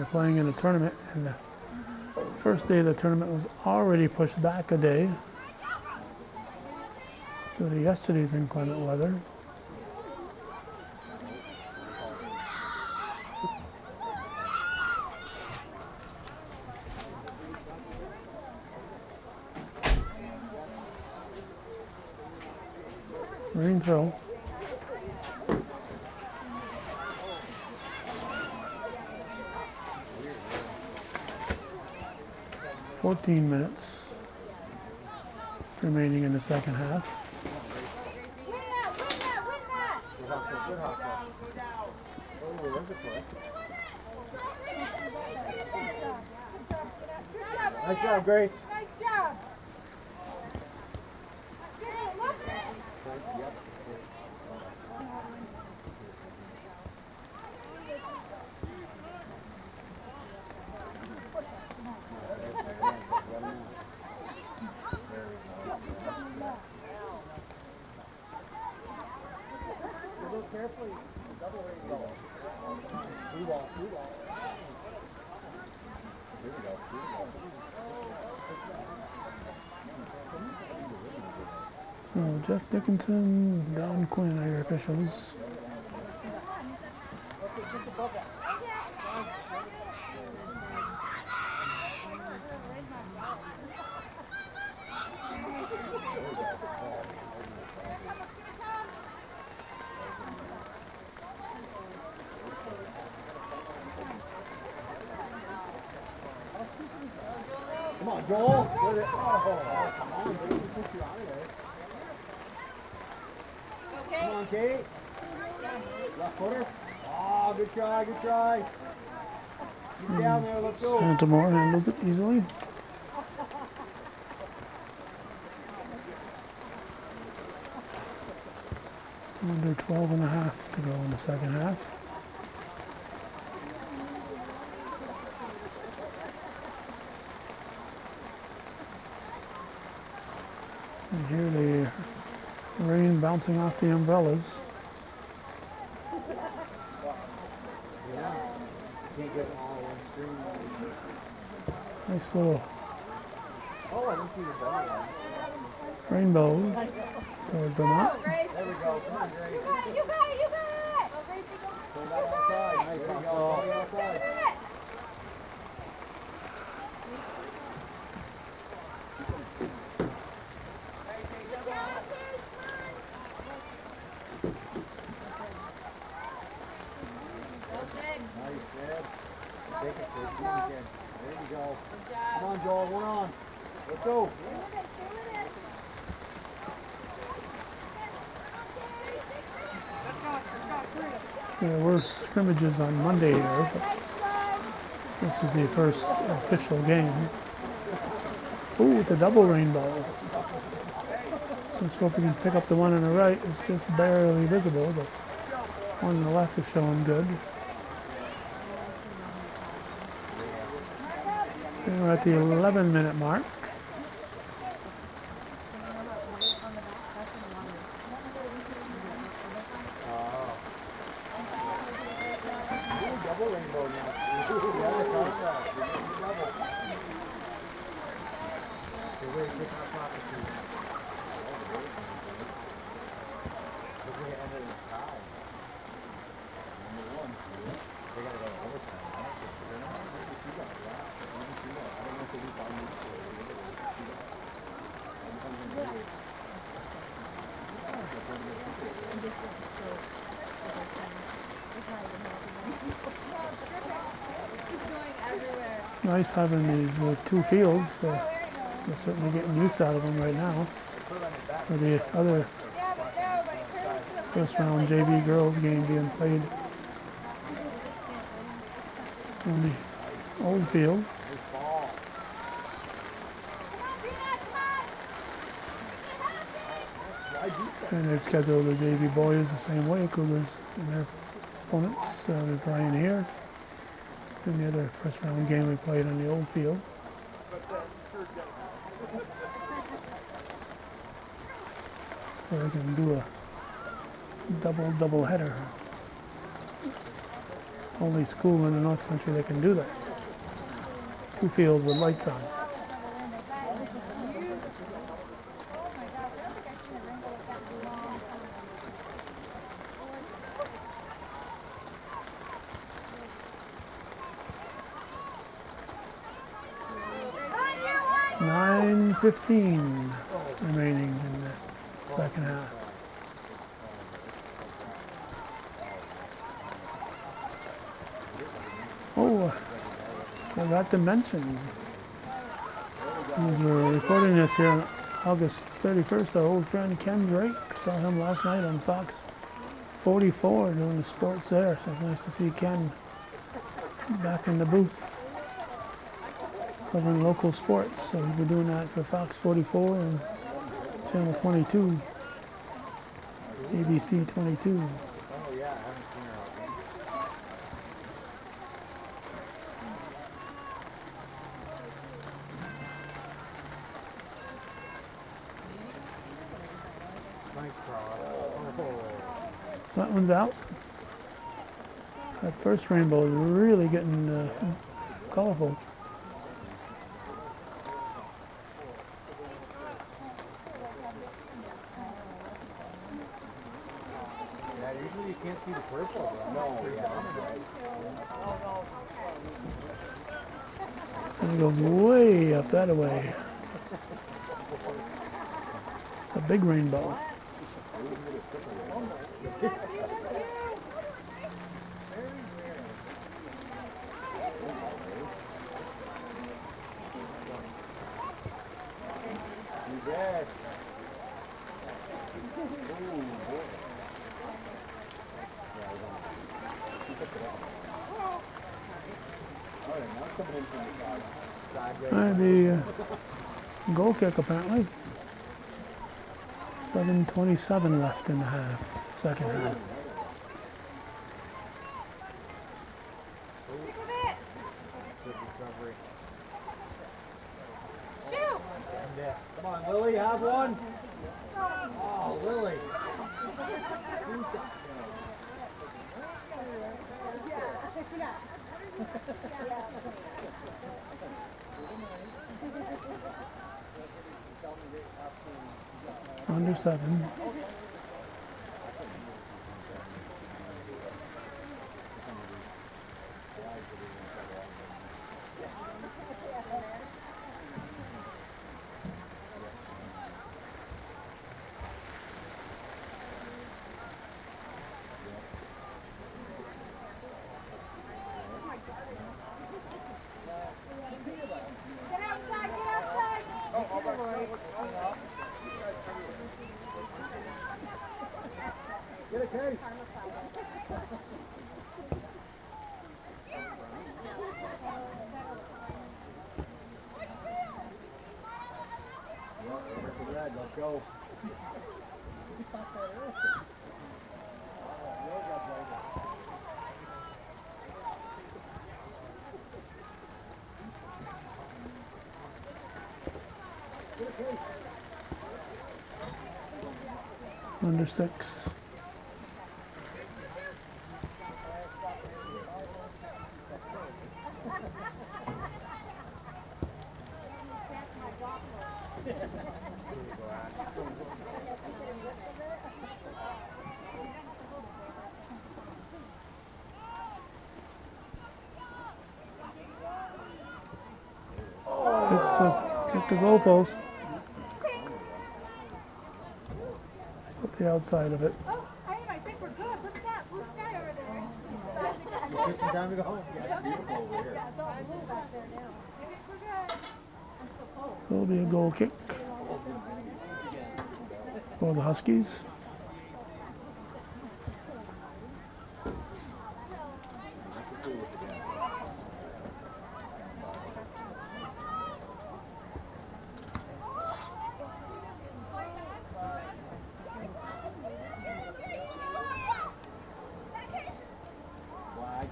They're playing in a tournament, and the first day of the tournament was already pushed back a day due to yesterday's inclement weather. Rain throw. "14 minutes remaining in the second half." Win that, win that, win that! Good hustle, good hustle. Oh, there's a play. Nice job, Grace. Nice job! Look! Look carefully. Double rainbow. Blue ball, blue ball. Here we go, here we go. Oh, Jeff Dickinson, Don Quinn are your officials. Come on, Joel. Get it. Oh, come on, baby. Push you out of there. Come on, Kate. Left footer. Oh, good try, good try. Keep down there, let's go. Santamore handles it easily. Under 12 and a half to go in the second half. And here the rain bouncing off the umbrellas. Yeah. Can't get them all on screen. Nice little Oh, I didn't see the belly line. rainbow toward Vermont. There we go. Come on, Grace. You got it, you got it! You got it! Pull that outside. Nice hustle. Pull it outside. Nice, Dad. Take it, Grace. Do it again. There you go. Come on, Joel. One on. Let's go. There were scrimmages on Monday here, but this is the first official game. Ooh, with the double rainbow. Not sure if you can pick up the one on the right. It's just barely visible, but one on the left is showing good. And we're at the 11-minute mark. Double rainbow now. Ooh, yeah, that's awesome. You're making double. So where's the top prophecy? Look at the end of the tie. Number one. They gotta go to overtime. I don't think they're not. Maybe two guys. Maybe two more. I don't know if they do 5 minutes or Nice having these two fields. We're certainly getting use out of them right now. For the other first round JV girls game being played on the old field. And they've scheduled the JV boys the same way. Cougars and their opponents will be playing here. And the other first round game we played on the old field. So we can do a double header. only school in the North Country that can do that. 2 fields with lights on. On you, 9:15 remaining in the second half. Oh, I forgot to mention, as we're recording this here on August 31st, our old friend Ken Drake, saw him last night on Fox 44 doing the sports there. So it's nice to see Ken back in the booth covering local sports. So he'll be doing that for Fox 44 and Channel 22, ABC 22. Oh yeah, I haven't seen her all game. Nice cross. Oh. That one's out. That first rainbow is really getting colorful. Yeah, usually you can't see the purple. No, yeah. And it goes way up that way. A big rainbow. He's there. And the goal kick apparently. 7:27 left in the half, second half. Pick of it. Good recovery. Shoot. Yeah. Come on, Lily, have one. Oh, Lily. Under 7. Get outside, get outside. Get it, Kate. Let's go. Under 6. Hit the goalpost. Hit the outside of it. Oh, hey, I think we're good. Look at that blue sky over there. Just in time to go home. Yeah, it's beautiful over here. Yeah, it's all blue back there now. I think we're good. I'm so cold. So it'll be a goal kick for the Huskies. Flag.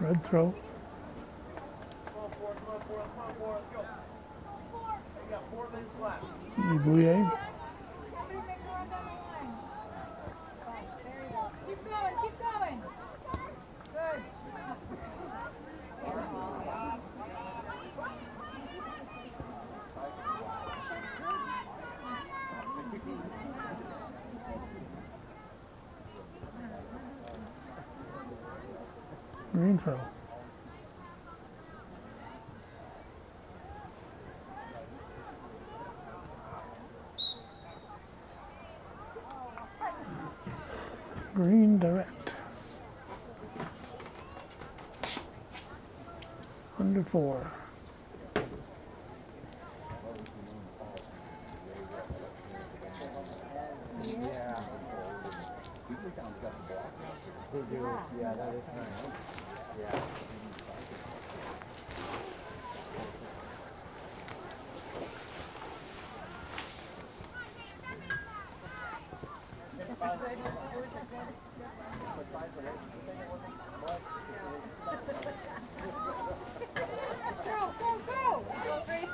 Red throw. Bouye. Green throw. Green direct. Under 4. They do. Yeah, that is nice. Yeah.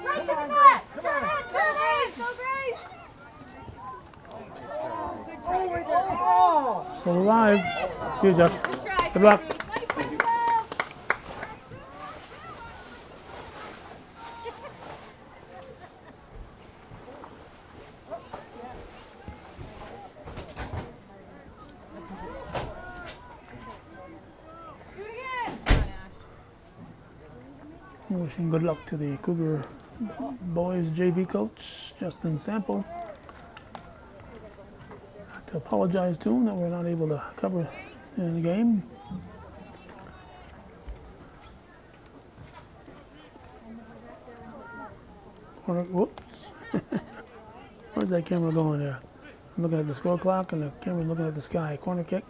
Right to the net! Turn it! Turn it! Go Grace! Still alive. See you, Jess. Good try, Good luck. Gracie. Nice one, Will. Do it again. Wishing good luck to the Cougar boys JV coach, Justin Sample. Have to apologize to him that we're not able to cover the game. Whoops. Where's that camera going there? I'm looking at the score clock and the camera's looking at the sky. Corner kick.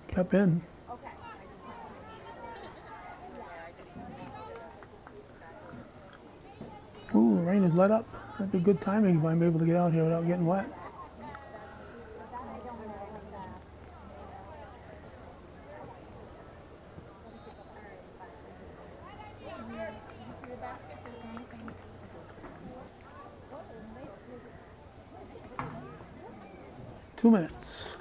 Kept in. Ooh, the rain is let up. That'd be good timing if I'm able to get out here without getting wet. Two minutes.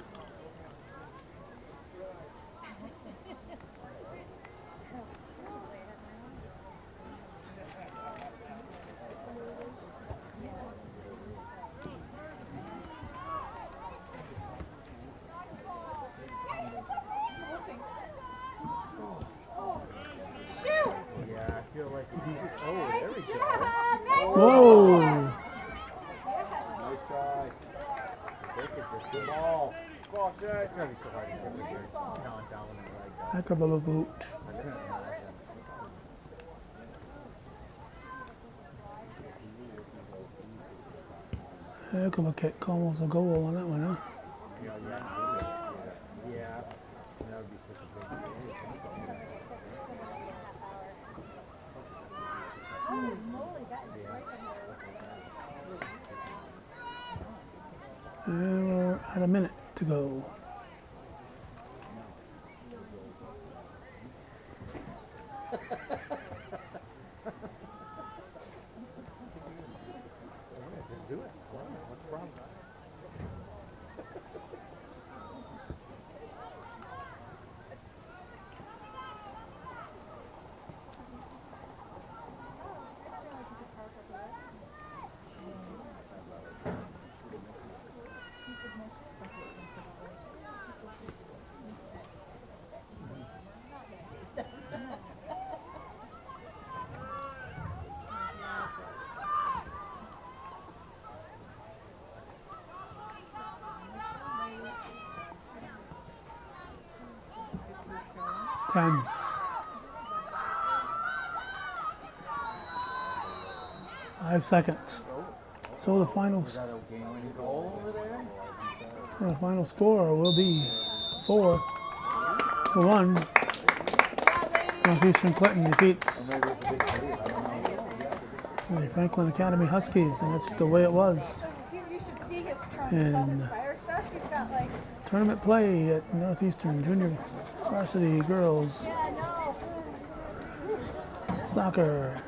Yeah, I feel like. Oh, there we go. Whoa! Nice try. Take it, just the ball. Ball, Jay. It's gonna be so hard to get over here. Down, down, like that. Heck of a boot. I couldn't imagine. Heck of a kick. Almost a goal on that one, huh? Yeah. Yeah. That would be such a big deal. And we're at a minute to go. Just do it. What's the problem? Ten. Five seconds. So the final, Is that a game-winning goal over there? the final score will be 4-1. Northeastern Clinton defeats Maybe it's a big lead. I don't know. the Franklin Academy Huskies, and that's the way it was. You should see his trunk. And All this fire stuff. He's got like, tournament play at Northeastern Junior Varsity Girls Soccer.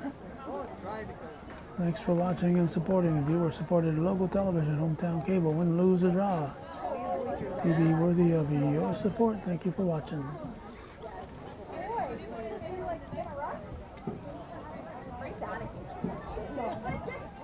Thanks for watching and supporting. Viewer-supported local television, hometown cable, win, lose, or draw. TV worthy of your support. Thank you for watching.